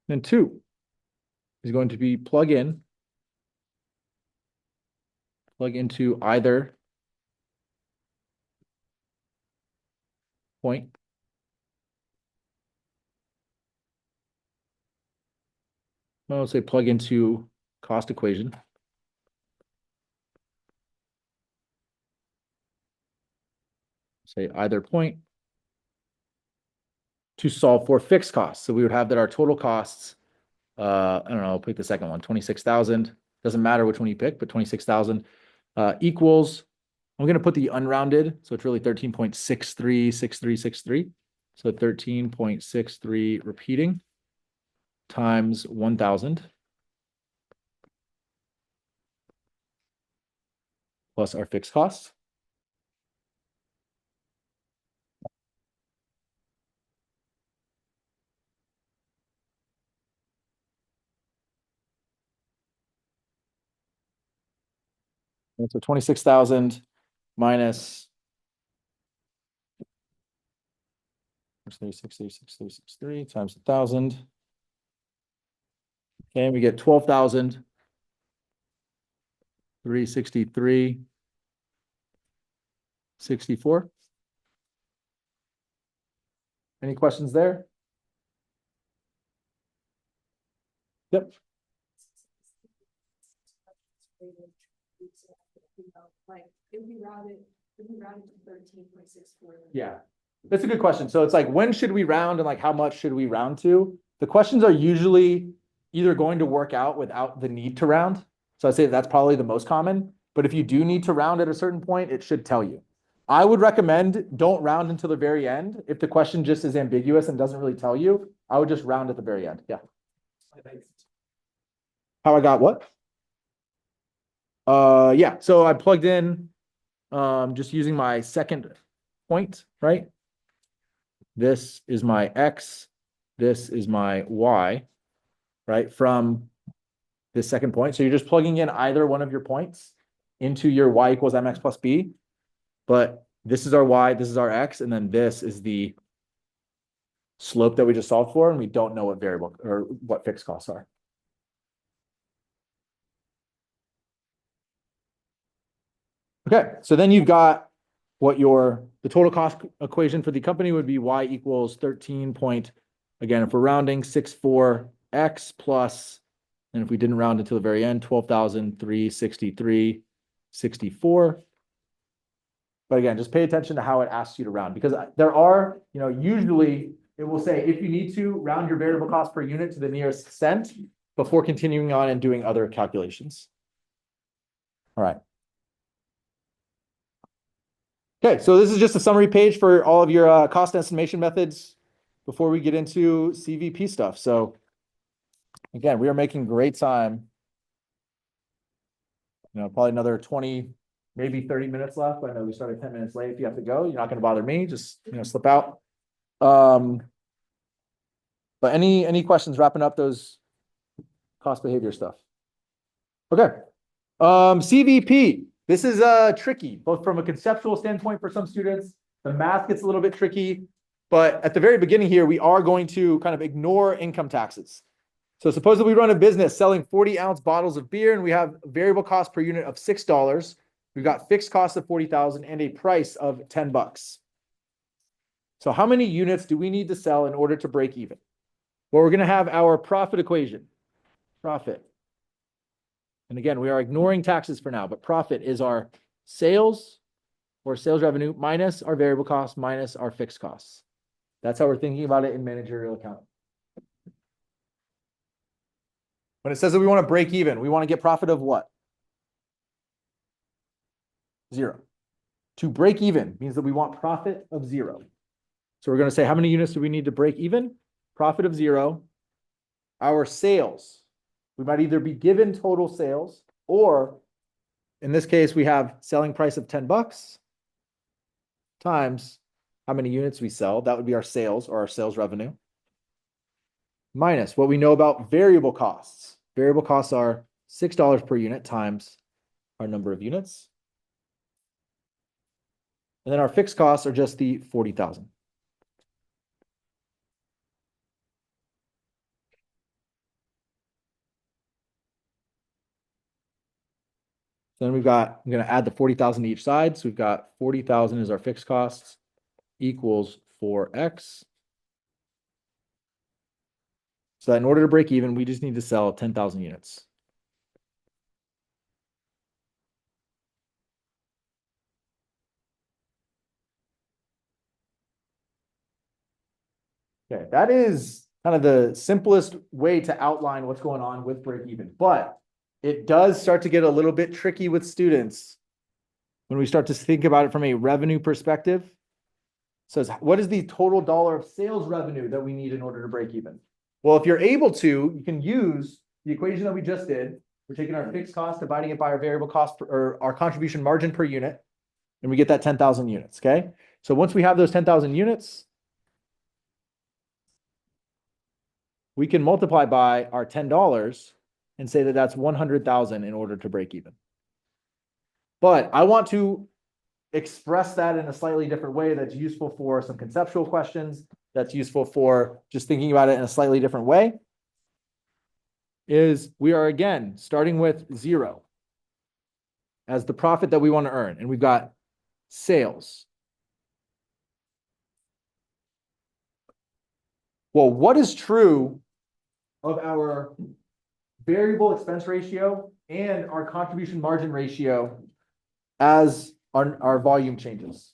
Then 2 is going to be plug into either point. I'll say plug into cost equation. Say either point to solve for fixed costs. So we would have that our total costs, I don't know, I'll pick the second one, 26,000. Doesn't matter which one you pick, but 26,000 equals, I'm going to put the unrounded. So it's really 13.636363. So 13.63 repeating times 1,000 plus our fixed costs. And so 26,000 minus 636,636,633 times 1,000. Okay, and we get 12,363.64. Any questions there? Yep. Like, it would be routed to 13.64. Yeah, that's a good question. So it's like, when should we round and like how much should we round to? The questions are usually either going to work out without the need to round. So I'd say that's probably the most common. But if you do need to round at a certain point, it should tell you. I would recommend don't round until the very end. If the question just is ambiguous and doesn't really tell you, I would just round at the very end. Yeah. How I got what? Yeah. So I plugged in, just using my second point, right? This is my X, this is my Y, right? From this second point. So you're just plugging in either one of your points into your Y equals MX plus B. But this is our Y, this is our X, and then this is the slope that we just solved for, and we don't know what variable or what fixed costs are. Okay, so then you've got what the total cost equation for the company would be Y equals 13 point, again, if we're rounding 64X plus, and if we didn't round until the very end, 12,363.64. But again, just pay attention to how it asks you to round, because there are, usually it will say if you need to round your variable cost per unit to the nearest cent before continuing on and doing other calculations. All right. Okay, so this is just a summary page for all of your cost estimation methods before we get into CVP stuff. So again, we are making great time. Probably another 20, maybe 30 minutes left. I know we started 10 minutes late. If you have to go, you're not going to bother me. Just, slip out. But any questions wrapping up those cost behavior stuff? Okay. CVP. This is tricky, both from a conceptual standpoint for some students. The math gets a little bit tricky, but at the very beginning here, we are going to kind of ignore income taxes. So suppose that we run a business selling 40-ounce bottles of beer and we have variable cost per unit of $6. We've got fixed costs of 40,000 and a price of $10. So how many units do we need to sell in order to break even? Well, we're going to have our profit equation. Profit. And again, we are ignoring taxes for now, but profit is our sales or sales revenue minus our variable costs minus our fixed costs. That's how we're thinking about it in managerial accounting. When it says that we want to break even, we want to get profit of what? 0. To break even means that we want profit of 0. So we're going to say, how many units do we need to break even? Profit of 0. Our sales. We might either be given total sales, or in this case, we have selling price of $10 times how many units we sell. That would be our sales or our sales revenue. Minus what we know about variable costs. Variable costs are $6 per unit times our number of units. And then our fixed costs are just the 40,000. So then I'm going to add the 40,000 to each side. So we've got 40,000 is our fixed costs equals 4x. So that in order to break even, we just need to sell 10,000 units. Okay, that is kind of the simplest way to outline what's going on with break even, but it does start to get a little bit tricky with students when we start to think about it from a revenue perspective. It says, what is the total dollar of sales revenue that we need in order to break even? Well, if you're able to, you can use the equation that we just did. We're taking our fixed cost, dividing it by our variable cost or our contribution margin per unit, and we get that 10,000 units, okay? So once we have those 10,000 units, we can multiply by our $10 and say that that's 100,000 in order to break even. But I want to express that in a slightly different way that's useful for some conceptual questions, that's useful for just thinking about it in a slightly different way, is we are again starting with 0 as the profit that we want to earn. And we've got sales. Well, what is true of our variable expense ratio and our contribution margin ratio as our volume changes?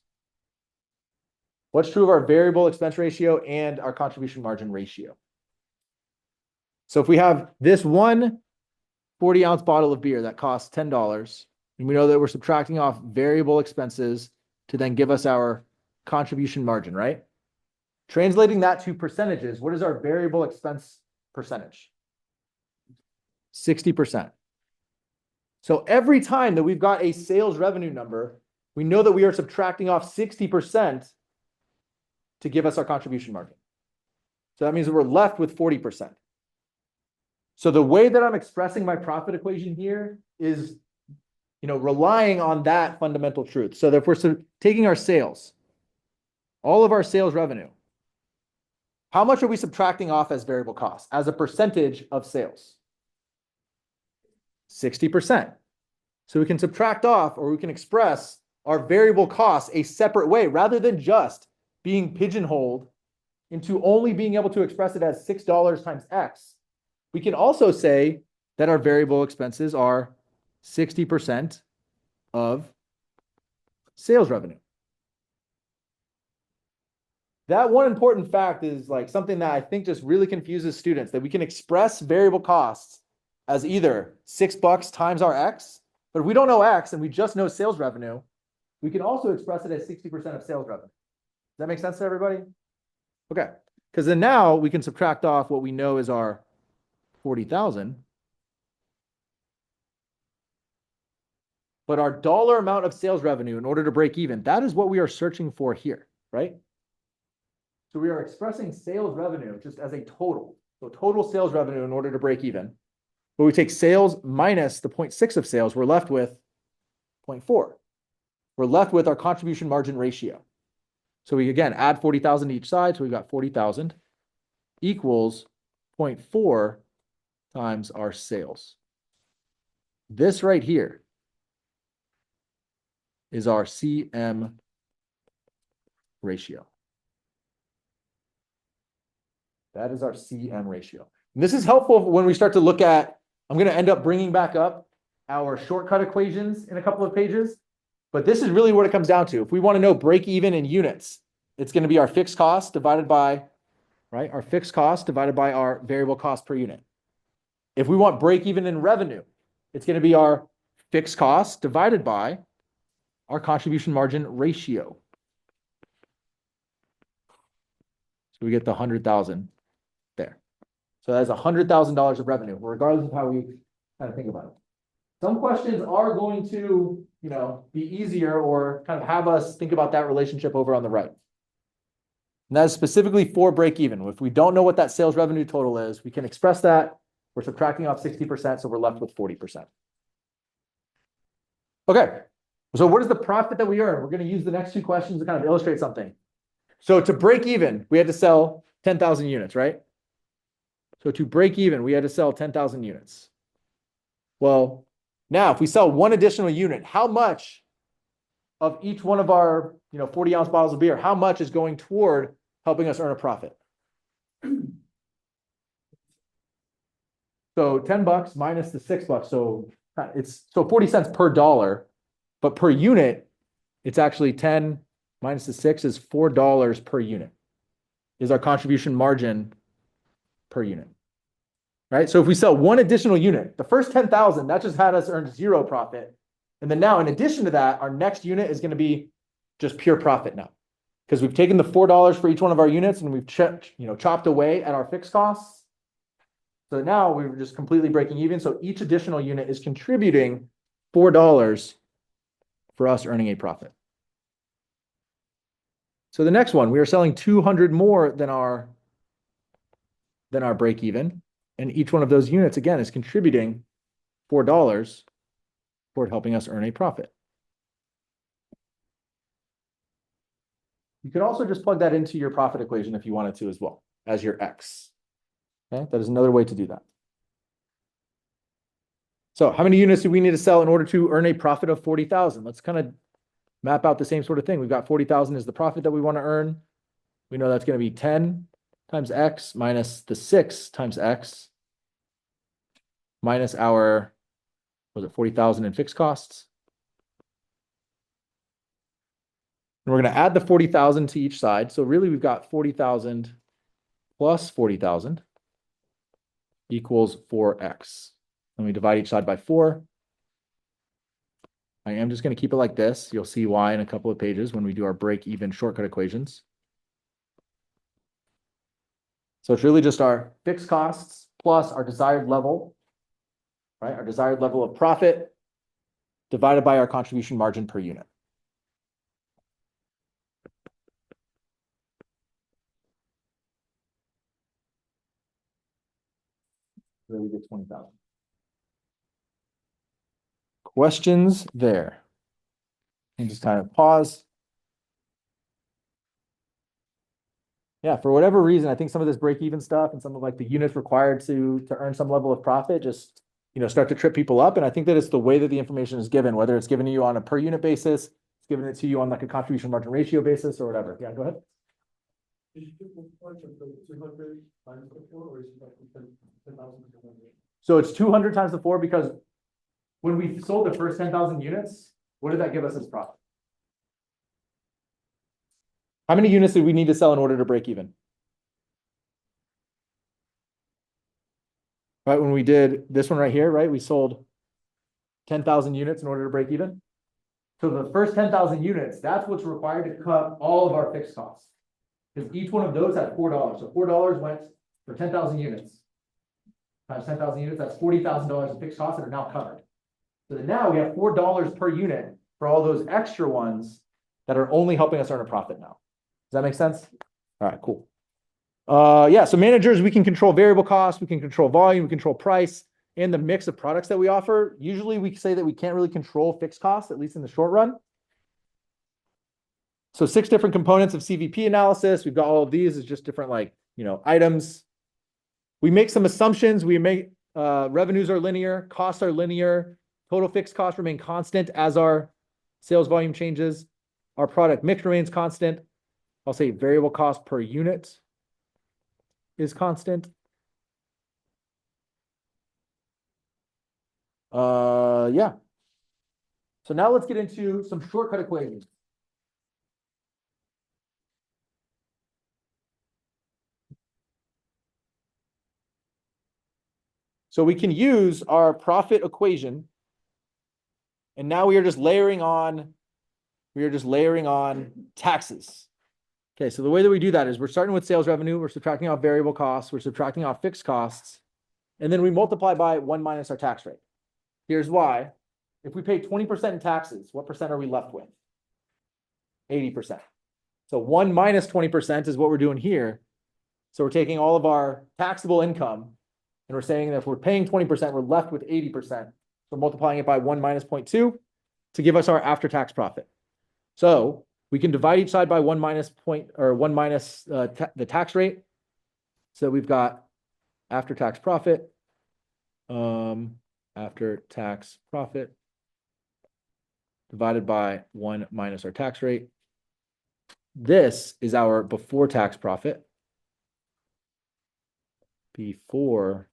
What's true of our variable expense ratio and our contribution margin ratio? So if we have this one 40-ounce bottle of beer that costs $10, and we know that we're subtracting off variable expenses to then give us our contribution margin, right? Translating that to percentages, what is our variable expense percentage? 60%. So every time that we've got a sales revenue number, we know that we are subtracting off 60% to give us our contribution margin. So that means that we're left with 40%. So the way that I'm expressing my profit equation here is, relying on that fundamental truth. So that if we're taking our sales, all of our sales revenue, how much are we subtracting off as variable costs as a percentage of sales? 60%. So we can subtract off, or we can express our variable costs a separate way rather than just being pigeonholed into only being able to express it as $6 times X. We can also say that our variable expenses are 60% of sales revenue. That one important fact is something that I think just really confuses students, that we can express variable costs as either $6 times our X, but if we don't know X and we just know sales revenue, we can also express it as 60% of sales revenue. Does that make sense to everybody? Okay, because then now we can subtract off what we know is our 40,000. But our dollar amount of sales revenue in order to break even, that is what we are searching for here, right? So we are expressing sales revenue just as a total. So total sales revenue in order to break even. But we take sales minus the 0.6 of sales, we're left with 0.4. We're left with our contribution margin ratio. So we again add 40,000 to each side. So we've got 40,000 equals 0.4 times our sales. This right here is our CM ratio. That is our CM ratio. And this is helpful when we start to look at, I'm going to end up bringing back up our shortcut equations in a couple of pages. But this is really what it comes down to. If we want to know break even in units, it's going to be our fixed cost divided by, right? Our fixed cost divided by our variable cost per unit. If we want break even in revenue, it's going to be our fixed cost divided by our contribution margin ratio. So we get the 100,000 there. So that's $100,000 of revenue, regardless of how we kind of think about it. Some questions are going to, be easier or kind of have us think about that relationship over on the right. And that is specifically for break even. If we don't know what that sales revenue total is, we can express that. We're subtracting off 60%, so we're left with 40%. Okay, so what is the profit that we earn? We're going to use the next two questions to kind of illustrate something. So to break even, we had to sell 10,000 units, right? So to break even, we had to sell 10,000 units. Well, now if we sell one additional unit, how much of each one of our 40-ounce bottles of beer, how much is going toward helping us earn a profit? So $10 minus the $6. So it's 40 cents per dollar, but per unit, it's actually 10 minus the 6 is $4 per unit is our contribution margin per unit. Right? So if we sell one additional unit, the first 10,000, that just had us earn zero profit. And then now, in addition to that, our next unit is going to be just pure profit now. Because we've taken the $4 for each one of our units and we've chopped away at our fixed costs. So now we're just completely breaking even. So each additional unit is contributing $4 for us earning a profit. So the next one, we are selling 200 more than our break even. And each one of those units, again, is contributing $4 toward helping us earn a profit. You could also just plug that into your profit equation if you wanted to as well, as your X. Okay, that is another way to do that. So how many units do we need to sell in order to earn a profit of 40,000? Let's kind of map out the same sort of thing. We've got 40,000 is the profit that we want to earn. We know that's going to be 10 times X minus the 6 times X minus our, was it 40,000 in fixed costs? And we're going to add the 40,000 to each side. So really we've got 40,000 plus 40,000 equals 4X. And we divide each side by 4. I am just going to keep it like this. You'll see why in a couple of pages when we do our break-even shortcut equations. So it's really just our fixed costs plus our desired level, right? Our desired level of profit divided by our contribution margin per unit. There we get 20,000. Questions there? And just kind of pause. Yeah, for whatever reason, I think some of this break-even stuff and some of like the units required to earn some level of profit just start to trip people up. And I think that it's the way that the information is given, whether it's given to you on a per unit basis, it's given it to you on like a contribution margin ratio basis or whatever. Yeah, go ahead. So it's 200 times the 4 because when we sold the first 10,000 units, what did that give us as profit? How many units did we need to sell in order to break even? Right, when we did this one right here, right, we sold 10,000 units in order to break even. So the first 10,000 units, that's what's required to cut all of our fixed costs. Because each one of those had $4. So $4 went for 10,000 units. Times 10,000 units, that's $40,000 in fixed costs that are now covered. So then now we have $4 per unit for all those extra ones that are only helping us earn a profit now. Does that make sense? All right, cool. Yeah, so managers, we can control variable costs, we can control volume, we control price, and the mix of products that we offer. Usually we say that we can't really control fixed costs, at least in the short run. So 6 different components of CVP analysis. We've got all of these as just different items. We make some assumptions. We make revenues are linear, costs are linear, total fixed costs remain constant as our sales volume changes. Our product mix remains constant. I'll say variable cost per unit is constant. Yeah. So now let's get into some shortcut equations. So we can use our profit equation. And now we are just layering on taxes. Okay, so the way that we do that is we're starting with sales revenue, we're subtracting off variable costs, we're subtracting off fixed costs, and then we multiply by 1 minus our tax rate. Here's why. If we pay 20% in taxes, what percent are we left with? 80%. So 1 minus 20% is what we're doing here. So we're taking all of our taxable income, and we're saying that if we're paying 20%, we're left with 80%. So multiplying it by 1 minus 0.2 to give us our after-tax profit. So we can divide each side by 1 minus the tax rate. So we've got after-tax profit, after-tax profit divided by 1 minus our tax rate. This is our before-tax profit. Before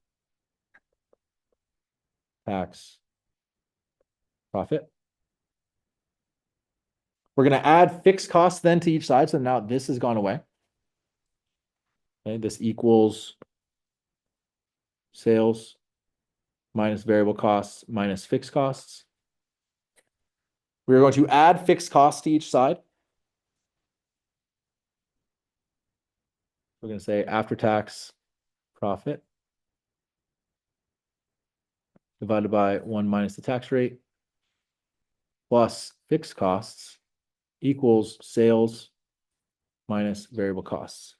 tax profit. We're going to add fixed costs then to each side. So now this has gone away. Okay, this equals sales minus variable costs minus fixed costs. We're going to add fixed costs to each side. We're going to say after-tax profit divided by 1 minus the tax rate plus fixed costs equals sales minus variable costs.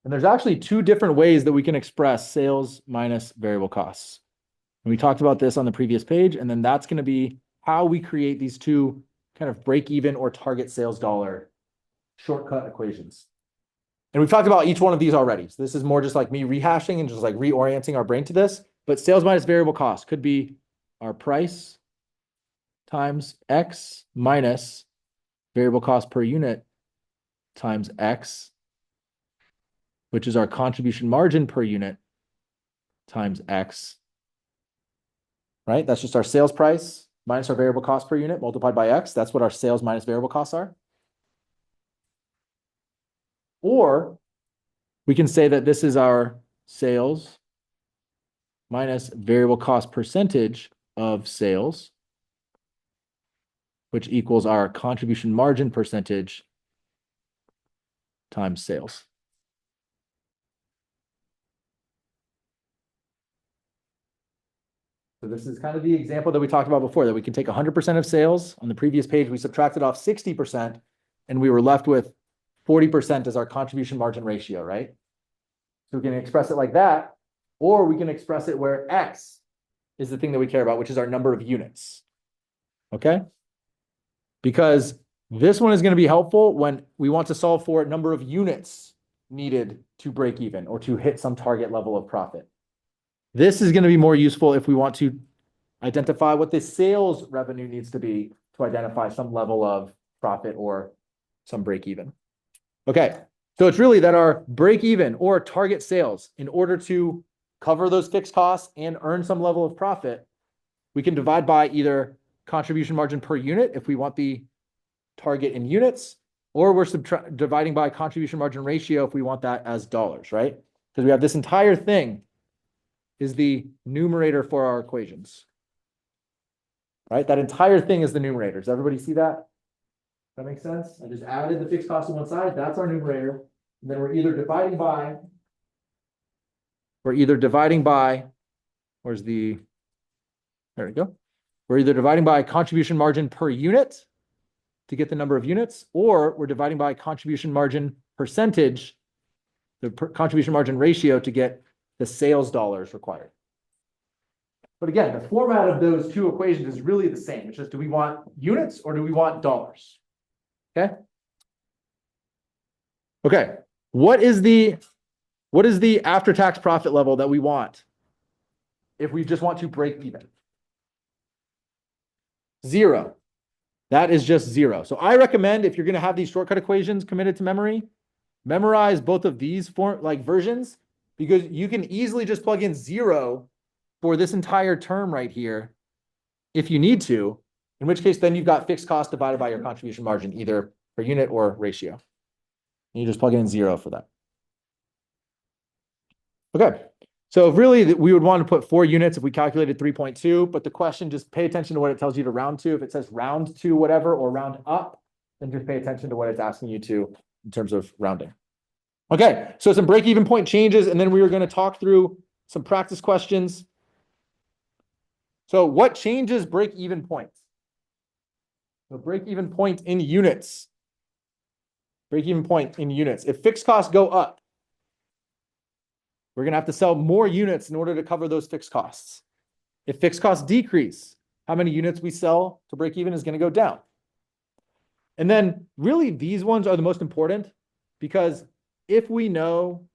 And there's actually two different ways that we can express sales minus variable costs. And we talked about this on the previous page, and then that's going to be how we create these two kind of break even or target sales dollar shortcut equations. And we've talked about each one of these already. So this is more just like me rehashing and just like reorienting our brain to this. But sales minus variable cost could be our price times X minus variable cost per unit times X, which is our contribution margin per unit times X, right? That's just our sales price minus our variable cost per unit multiplied by X. That's what our sales minus variable costs are. Or we can say that this is our sales minus variable cost percentage of sales, which equals our contribution margin percentage times sales. So this is kind of the example that we talked about before, that we can take 100% of sales. On the previous page, we subtracted off 60%, and we were left with 40% as our contribution margin ratio, right? So we can express it like that, or we can express it where X is the thing that we care about, which is our number of units, okay? Because this one is going to be helpful when we want to solve for number of units needed to break even or to hit some target level of profit. This is going to be more useful if we want to identify what the sales revenue needs to be to identify some level of profit or some break even. Okay, so it's really that our break even or target sales, in order to cover those fixed costs and earn some level of profit, we can divide by either contribution margin per unit if we want the target in units, or we're dividing by contribution margin ratio if we want that as dollars, right? Because we have this entire thing is the numerator for our equations, right? That entire thing is the numerator. Does everybody see that? That makes sense? I just added the fixed cost on one side. That's our numerator. And then we're either dividing by, where's the, there we go. We're either dividing by contribution margin per unit to get the number of units, or we're dividing by contribution margin percentage, the contribution margin ratio to get the sales dollars required. But again, the format of those two equations is really the same. It's just, do we want units or do we want dollars? Okay. Okay. What is the after-tax profit level that we want if we just want to break even? 0. That is just 0. So I recommend, if you're going to have these shortcut equations committed to memory, memorize both of these versions, because you can easily just plug in 0 for this entire term right here if you need to, in which case then you've got fixed cost divided by your contribution margin, either per unit or ratio. And you just plug in 0 for that. Okay, so really we would want to put 4 units if we calculated 3.2, but the question, just pay attention to what it tells you to round to. If it says round to whatever or round up, then just pay attention to what it's asking you to in terms of rounding. Okay, so some break-even point changes, and then we were going to talk through some practice questions. So what changes break-even points? So break-even point in units. Break-even point in units. If fixed costs go up, we're going to have to sell more units in order to cover those fixed costs. If fixed costs decrease, how many units we sell to break even is going to go down. And then really these ones are the most important, because if we know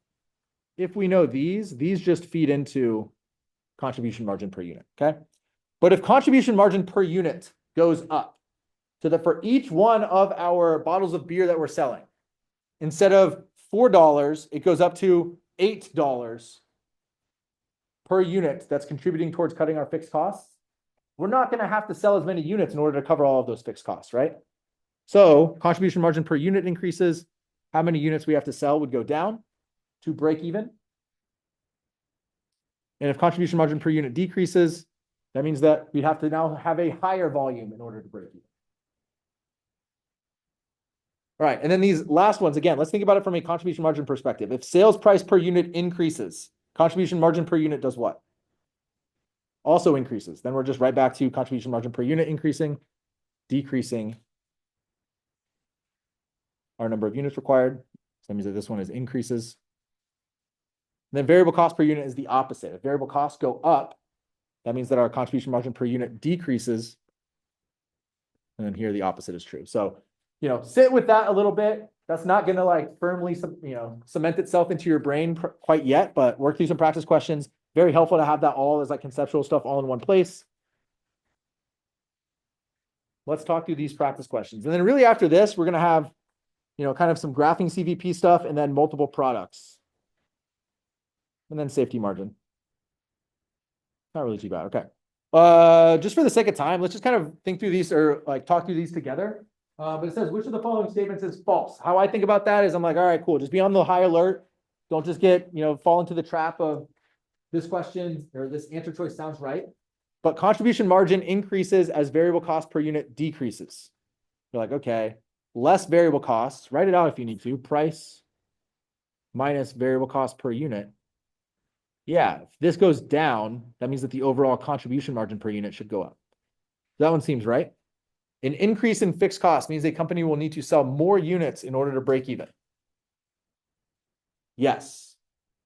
these just feed into contribution margin per unit, okay? But if contribution margin per unit goes up, so that for each one of our bottles of beer that we're selling, instead of $4, it goes up to $8 per unit that's contributing towards cutting our fixed costs, we're not going to have to sell as many units in order to cover all of those fixed costs, right? So contribution margin per unit increases. How many units we have to sell would go down to break even. And if contribution margin per unit decreases, that means that we'd have to now have a higher volume in order to break even. All right, and then these last ones, again, let's think about it from a contribution margin perspective. If sales price per unit increases, contribution margin per unit does what? Also increases. Then we're just right back to contribution margin per unit increasing, decreasing our number of units required. So that means that this one is increases. And then variable cost per unit is the opposite. If variable costs go up, that means that our contribution margin per unit decreases. And then here the opposite is true. So, sit with that a little bit. That's not going to like firmly, cement itself into your brain quite yet, but work through some practice questions. Very helpful to have that all as like conceptual stuff all in one place. Let's talk through these practice questions. And then really after this, we're going to have, kind of some graphing CVP stuff and then multiple products. And then safety margin. Not really too bad. Okay. Just for the sake of time, let's just kind of think through these or like talk through these together. But it says, which of the following statements is false? How I think about that is I'm like, all right, cool. Just be on the high alert. Don't just get, fall into the trap of this question or this answer choice sounds right. But contribution margin increases as variable cost per unit decreases. You're like, okay, less variable costs. Write it out if you need to. Price minus variable cost per unit. Yeah, if this goes down, that means that the overall contribution margin per unit should go up. That one seems right. An increase in fixed cost means a company will need to sell more units in order to break even. Yes.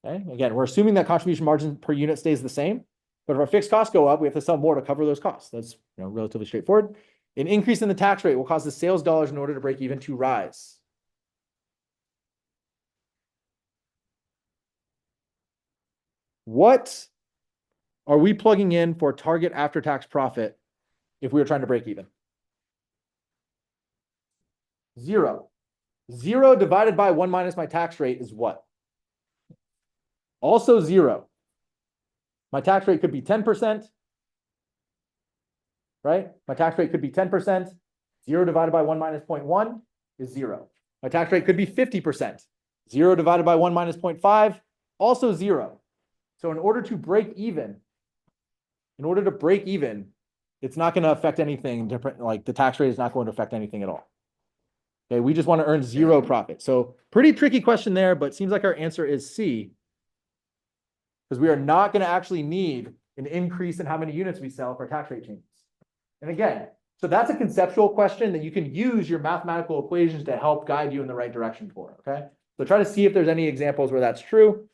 Okay. Again, we're assuming that contribution margin per unit stays the same, but if our fixed costs go up, we have to sell more to cover those costs. That's relatively straightforward. An increase in the tax rate will cause the sales dollars in order to break even to rise. What are we plugging in for target after-tax profit if we were trying to break even? 0. 0 divided by 1 minus my tax rate is what? Also 0. My tax rate could be 10%, right? My tax rate could be 10%. 0 divided by 1 minus 0.1 is 0. My tax rate could be 50%. 0 divided by 1 minus 0.5, also 0. So in order to break even, it's not going to affect anything different. Like the tax rate is not going to affect anything at all. Okay, we just want to earn 0 profit. So pretty tricky question there, but it seems like our answer is C, because we are not going to actually need an increase in how many units we sell if our tax rate changes. And again, so that's a conceptual question that you can use your mathematical equations to help guide you in the right direction for, okay? So try to see if there's any examples where that's true.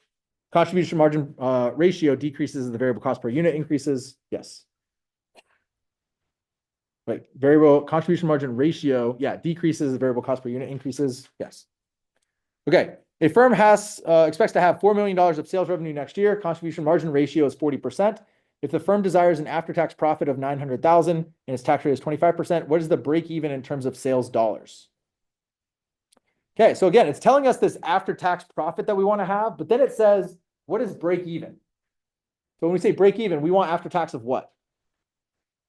Contribution margin ratio decreases as the variable cost per unit increases. Yes. Right. Variable contribution margin ratio, decreases as the variable cost per unit increases. Yes. Okay. A firm expects to have $4 million of sales revenue next year. Contribution margin ratio is 40%. If the firm desires an after-tax profit of $900,000 and its tax rate is 25%, what is the break even in terms of sales dollars? Okay, so again, it's telling us this after-tax profit that we want to have, but then it says what is break even? So when we say break even, we want after tax of what?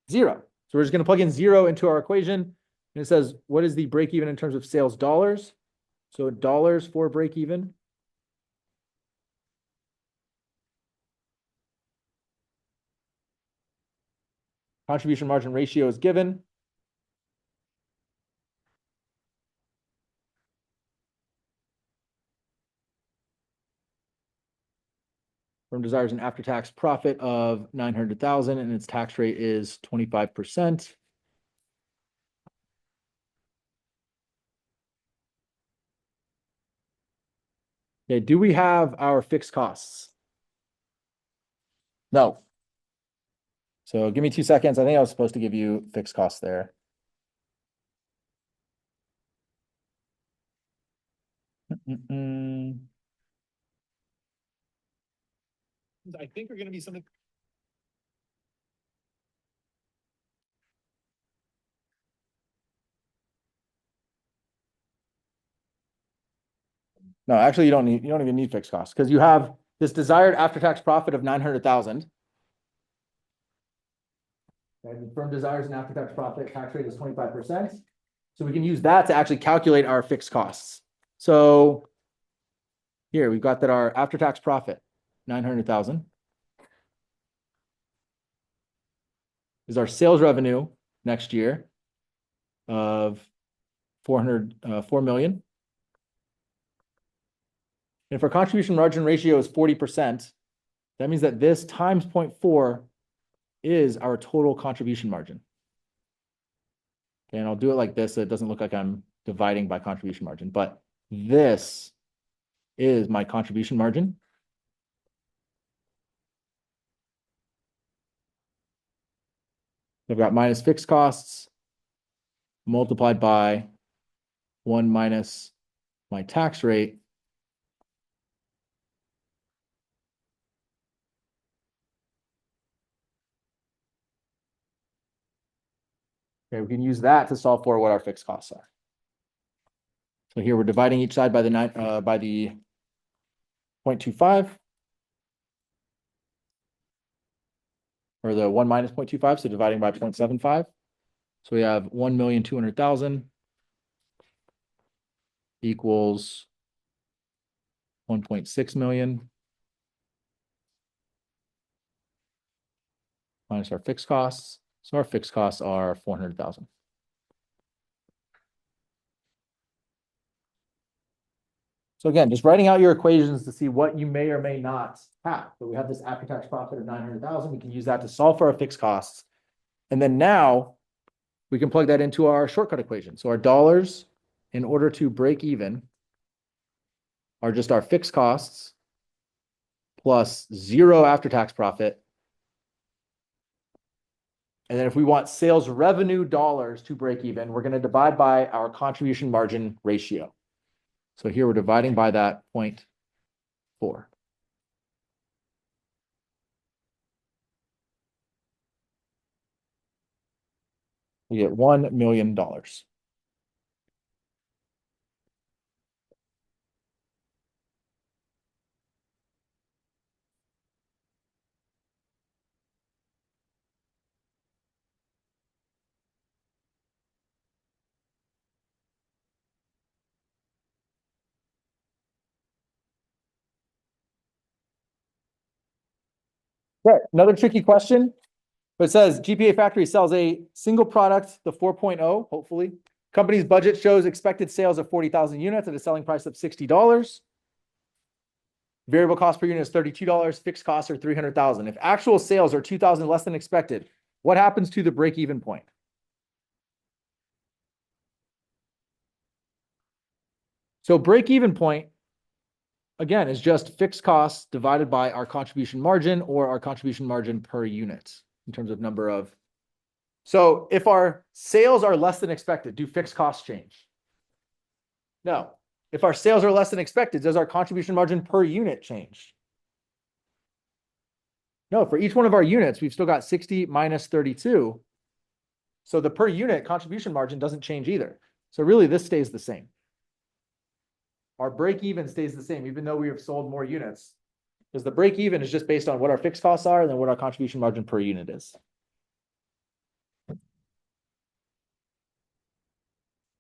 0. So we're just going to plug in 0 into our equation. And it says, what is the break even in terms of sales dollars? So dollars for break even. Contribution margin ratio is given. Firm desires an after-tax profit of 900,000 and its tax rate is 25%. Okay, do we have our fixed costs? No. So give me 2 seconds. I think I was supposed to give you fixed costs there. I think we're gonna be something. No, actually, you don't even need fixed costs because you have this desired after-tax profit of 900,000. Okay, the firm desires an after-tax profit, tax rate is 25%. So we can use that to actually calculate our fixed costs. So here we've got that our after-tax profit, 900,000, is our sales revenue next year of 4 million. And if our contribution margin ratio is 40%, that means that this times 0.4 is our total contribution margin. Okay, and I'll do it like this so it doesn't look like I'm dividing by contribution margin, but this is my contribution margin. I've got minus fixed costs multiplied by 1 minus my tax rate. Okay, we can use that to solve for what our fixed costs are. So here we're dividing each side by the 0.25. Or the 1 minus 0.25, so dividing by 0.75. So we have 1,200,000 equals 1.6 million minus our fixed costs. So our fixed costs are 400,000. So again, just writing out your equations to see what you may or may not have. But we have this after-tax profit of 900,000. We can use that to solve for our fixed costs. And then now we can plug that into our shortcut equation. So our dollars, in order to break even, are just our fixed costs plus 0 after-tax profit. And then if we want sales revenue dollars to break even, we're going to divide by our contribution margin ratio. So here we're dividing by that 0.4. We get $1 million. Okay, another tricky question. But it says GPA Factory sells a single product, the 4.0, hopefully. Company's budget shows expected sales of 40,000 units at a selling price of $60. Variable cost per unit is $32. Fixed costs are 300,000. If actual sales are 2,000 less than expected, what happens to the break-even point? So break-even point, again, is just fixed costs divided by our contribution margin or our contribution margin per unit in terms of number of. So if our sales are less than expected, do fixed costs change? No. If our sales are less than expected, does our contribution margin per unit change? No, for each one of our units, we've still got 60 minus 32. So the per unit contribution margin doesn't change either. So really this stays the same. Our break even stays the same, even though we have sold more units. Because the break even is just based on what our fixed costs are and then what our contribution margin per unit is.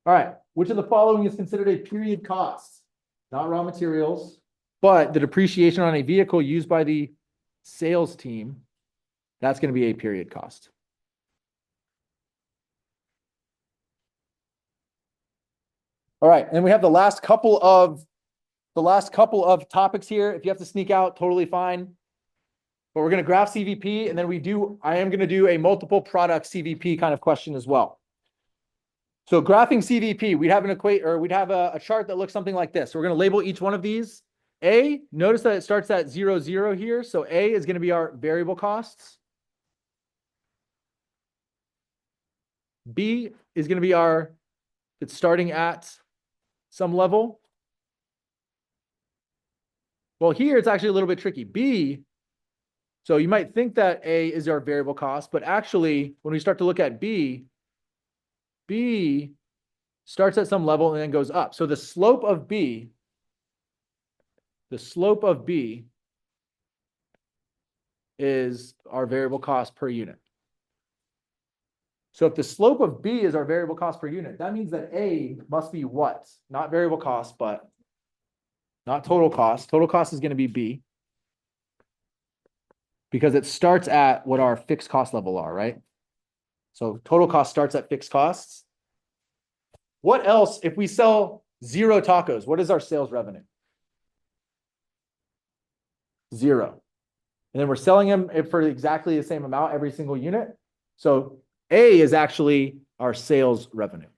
All right, which of the following is considered a period cost? Not raw materials, but the depreciation on a vehicle used by the sales team, that's going to be a period cost. All right, and we have the last couple of topics here. If you have to sneak out, totally fine. But we're going to graph CVP, and then I am going to do a multiple product CVP kind of question as well. So graphing CVP, we'd have a chart that looks something like this. So we're going to label each one of these. A, notice that it starts at 0, 0 here. So A is going to be our variable costs. B is going to be it's starting at some level. Well, here it's actually a little bit tricky. B, so you might think that A is our variable cost, but actually when we start to look at B starts at some level and then goes up. So the slope of B is our variable cost per unit. So if the slope of B is our variable cost per unit, that means that A must be what? Not variable cost, but not total cost. Total cost is going to be B because it starts at what our fixed cost level are, right? So total cost starts at fixed costs. What else, if we sell 0 tacos, what is our sales revenue? 0. And then we're selling them for exactly the same amount every single unit. So A is actually our sales revenue.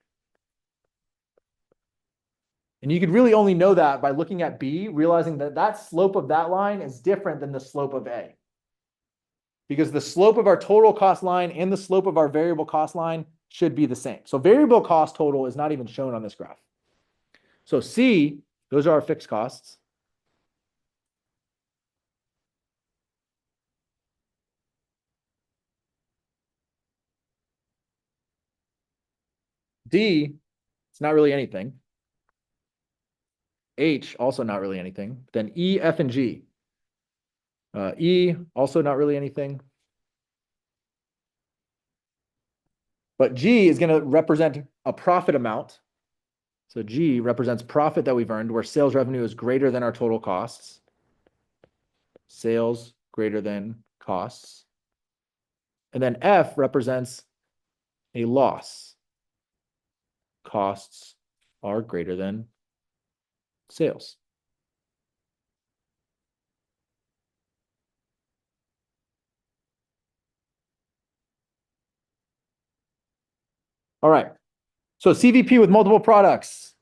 And you could really only know that by looking at B, realizing that that slope of that line is different than the slope of A. Because the slope of our total cost line and the slope of our variable cost line should be the same. So variable cost total is not even shown on this graph. So C, those are our fixed costs. D, it's not really anything. H, also not really anything. Then E, F, and G. E, also not really anything. But G is going to represent a profit amount. So G represents profit that we've earned, where sales revenue is greater than our total costs. Sales greater than costs. And then F represents a loss. Costs are greater than sales. All right. So CVP with multiple products.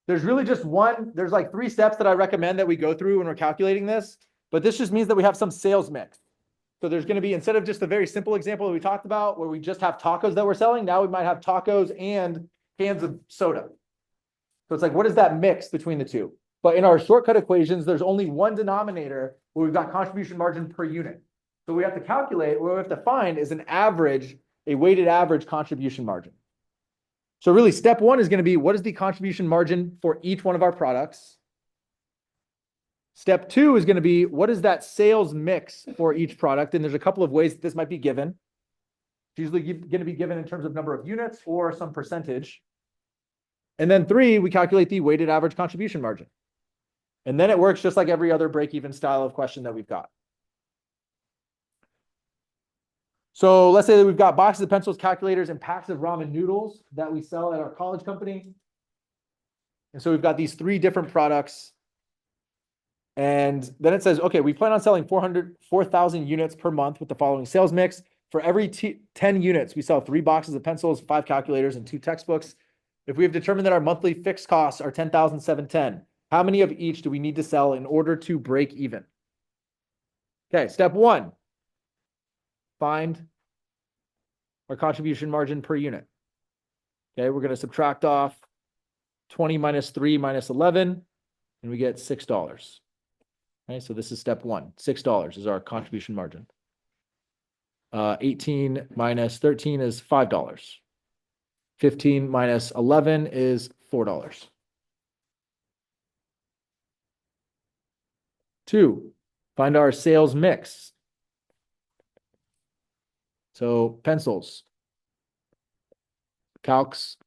There's really just there's like 3 steps that I recommend that we go through when we're calculating this, but this just means that we have some sales mix. So there's going to be, instead of just a very simple example that we talked about where we just have tacos that we're selling, now we might have tacos and cans of soda. So it's like, what is that mix between the two? But in our shortcut equations, there's only one denominator where we've got contribution margin per unit. So we have to calculate, what we have to find is a weighted average contribution margin. So really step 1 is going to be, what is the contribution margin for each one of our products? Step 2 is going to be, what is that sales mix for each product? And there's a couple of ways that this might be given. It's usually going to be given in terms of number of units or some percentage. And then 3, we calculate the weighted average contribution margin. And then it works just like every other break-even style of question that we've got. So let's say that we've got boxes of pencils, calculators, and packs of ramen noodles that we sell at our college company. And so we've got these 3 different products. And then it says, okay, we plan on selling 4,000 units per month with the following sales mix. For every 10 units, we sell 3 boxes of pencils, 5 calculators, and 2 textbooks. If we have determined that our monthly fixed costs are $10,710, how many of each do we need to sell in order to break even? Okay, step 1. Find our contribution margin per unit. Okay, we're going to subtract off 20 minus 3 minus 11, and we get $6. Okay, so this is step 1. $6 is our contribution margin. 18 minus 13 is $5. 15 minus 11 is $4. 2, find our sales mix. So pencils, calcs,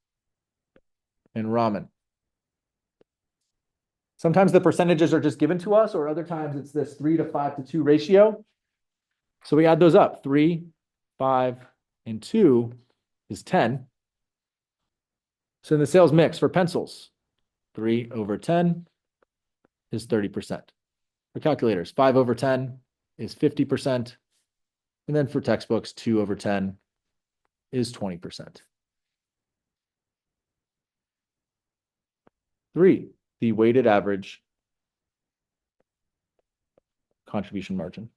and ramen. Sometimes the percentages are just given to us, or other times it's this 3 to 5 to 2 ratio. So we add those up. 3, 5, and 2 is 10. So in the sales mix for pencils, 3 over 10 is 30%. For calculators, 5 over 10 is 50%. And then for textbooks, 2 over 10 is 20%. 3, the weighted average contribution margin.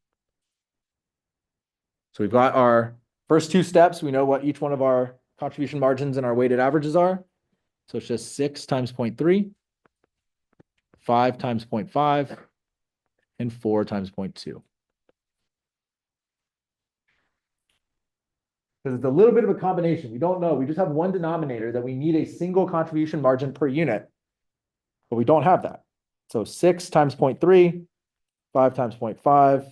So we've got our first 2 steps. We know what each one of our contribution margins and our weighted averages are. So it's just 6 times 0.3, 5 times 0.5, and 4 times 0.2. Because it's a little bit of a combination. We don't know. We just have one denominator that we need a single contribution margin per unit, but we don't have that. So 6 times 0.3, 5 times 0.5,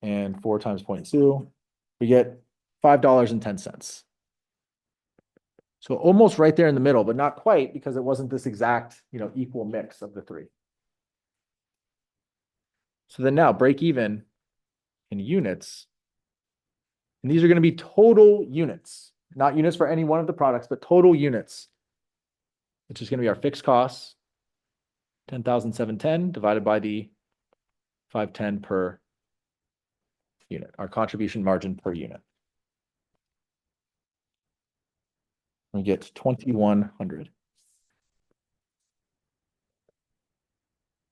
and 4 times 0.2, we get $5.10. So almost right there in the middle, but not quite, because it wasn't this exact, equal mix of the 3. So then now break even in units. And these are going to be total units, not units for any one of the products, but total units, which is going to be our fixed costs, 10,710 divided by the 510 per unit, our contribution margin per unit. We get 2,100.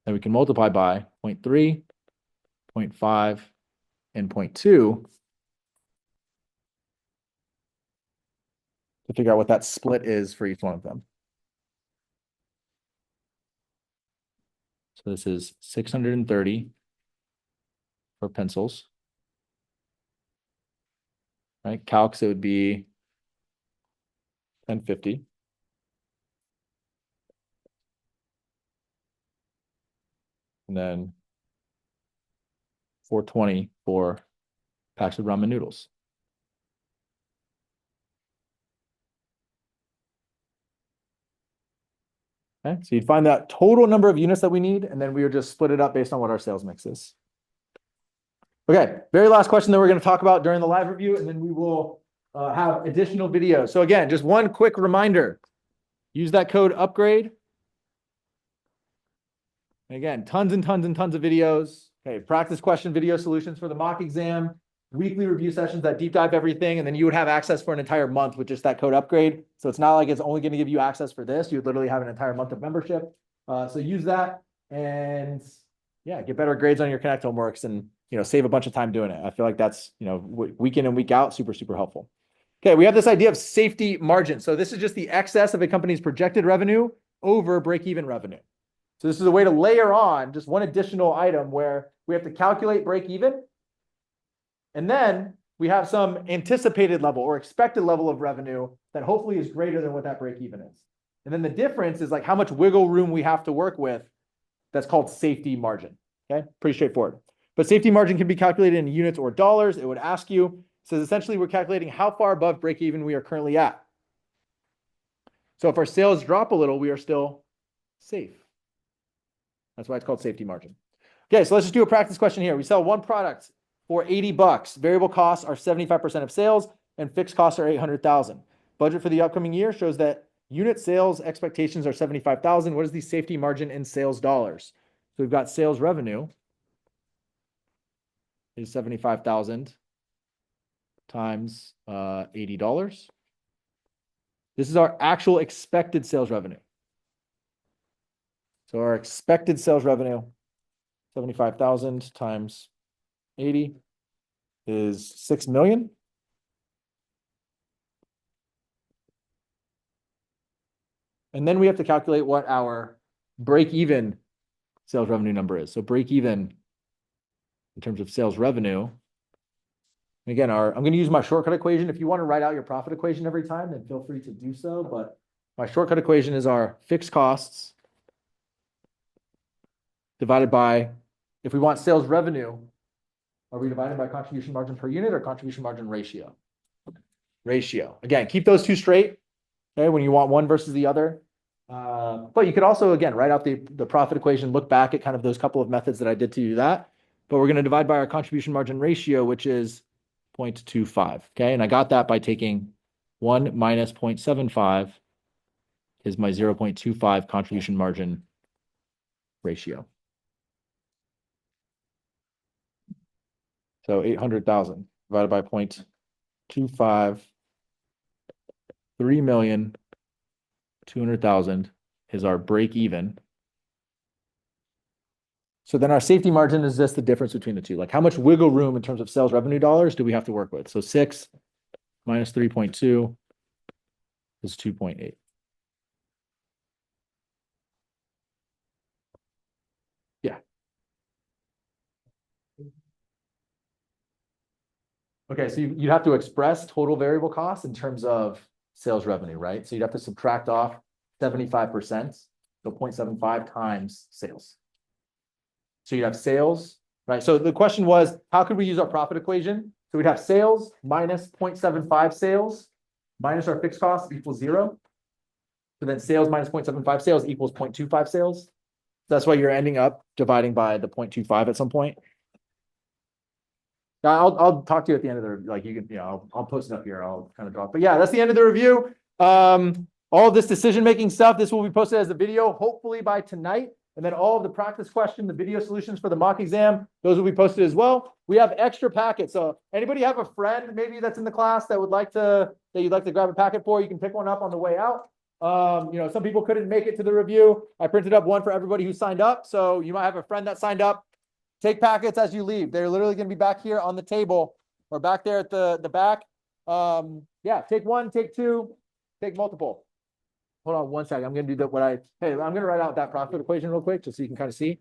And we can multiply by 0.3, 0.5, and 0.2 to figure out what that split is for each one of them. So this is 630 for pencils. Right? Calcs, it would be 1050. And then 420 for packs of ramen noodles. Okay, so you'd find that total number of units that we need, and then we would just split it up based on what our sales mix is. Okay, very last question that we're going to talk about during the live review, and then we will have additional videos. So again, just one quick reminder, use that code UPGRADE. And again, tons and tons and tons of videos. Okay, practice question video solutions for the mock exam, weekly review sessions that deep dive everything, and then you would have access for an entire month with just that code UPGRADE. So it's not like it's only going to give you access for this. You would literally have an entire month of membership. So use that and yeah, get better grades on your Connect homeworks and save a bunch of time doing it. I feel like that's week in and week out, super, super helpful. Okay, we have this idea of safety margin. So this is just the excess of a company's projected revenue over break-even revenue. So this is a way to layer on just one additional item where we have to calculate break-even. And then we have some anticipated level or expected level of revenue that hopefully is greater than what that break-even is. And then the difference is like how much wiggle room we have to work with. That's called safety margin. Okay, pretty straightforward. But safety margin can be calculated in units or dollars. It would ask you. So essentially, we're calculating how far above break-even we are currently at. So if our sales drop a little, we are still safe. That's why it's called safety margin. Okay, so let's just do a practice question here. We sell one product for $80. Variable costs are 75% of sales, and fixed costs are $800,000. Budget for the upcoming year shows that unit sales expectations are $75,000. What is the safety margin in sales dollars? So we've got sales revenue is $75,000 times $80. This is our actual expected sales revenue. So our expected sales revenue, 75,000 times 80 is 6 million. And then we have to calculate what our break-even sales revenue number is. So break-even in terms of sales revenue. And again, I'm going to use my shortcut equation. If you want to write out your profit equation every time, then feel free to do so. But my shortcut equation is our fixed costs divided by, if we want sales revenue, are we dividing by contribution margin per unit or contribution margin ratio? Ratio. Again, keep those two straight. Okay, when you want one versus the other. But you could also, again, write out the profit equation, look back at kind of those couple of methods that I did to do that. But we're going to divide by our contribution margin ratio, which is 0.25. Okay, and I got that by taking 1 minus 0.75 is my 0.25 contribution margin ratio. So 800,000 divided by 0.25, 3,200,000 is our break even. So then our safety margin is just the difference between the two. Like how much wiggle room in terms of sales revenue dollars do we have to work with? So 6 minus 3.2 is 2.8. Yeah. Okay, so you'd have to express total variable costs in terms of sales revenue, right? So you'd have to subtract off 75%, so 0.75 times sales. So you'd have sales, right? So the question was, how could we use our profit equation? So we'd have sales minus 0.75 sales minus our fixed costs equals 0. So then sales minus 0.75 sales equals 0.25 sales. That's why you're ending up dividing by the 0.25 at some point. Now, I'll talk to you at the end of the, like, you can, you know, I'll post it up here. I'll kind of drop, but yeah, that's the end of the review. All of this decision-making stuff, this will be posted as a video, hopefully by tonight. And then all of the practice question, the video solutions for the mock exam, those will be posted as well. We have extra packets. So anybody have a friend maybe that's in the class that would like to, that you'd like to grab a packet for, you can pick one up on the way out. You know, some people couldn't make it to the review. I printed up one for everybody who signed up. So you might have a friend that signed up. Take packets as you leave. They're literally going to be back here on the table or back there at the back. Yeah, take one, take two, take multiple. Hold on one second. I'm going to do hey, I'm going to write out that profit equation real quick just so you can kind of see.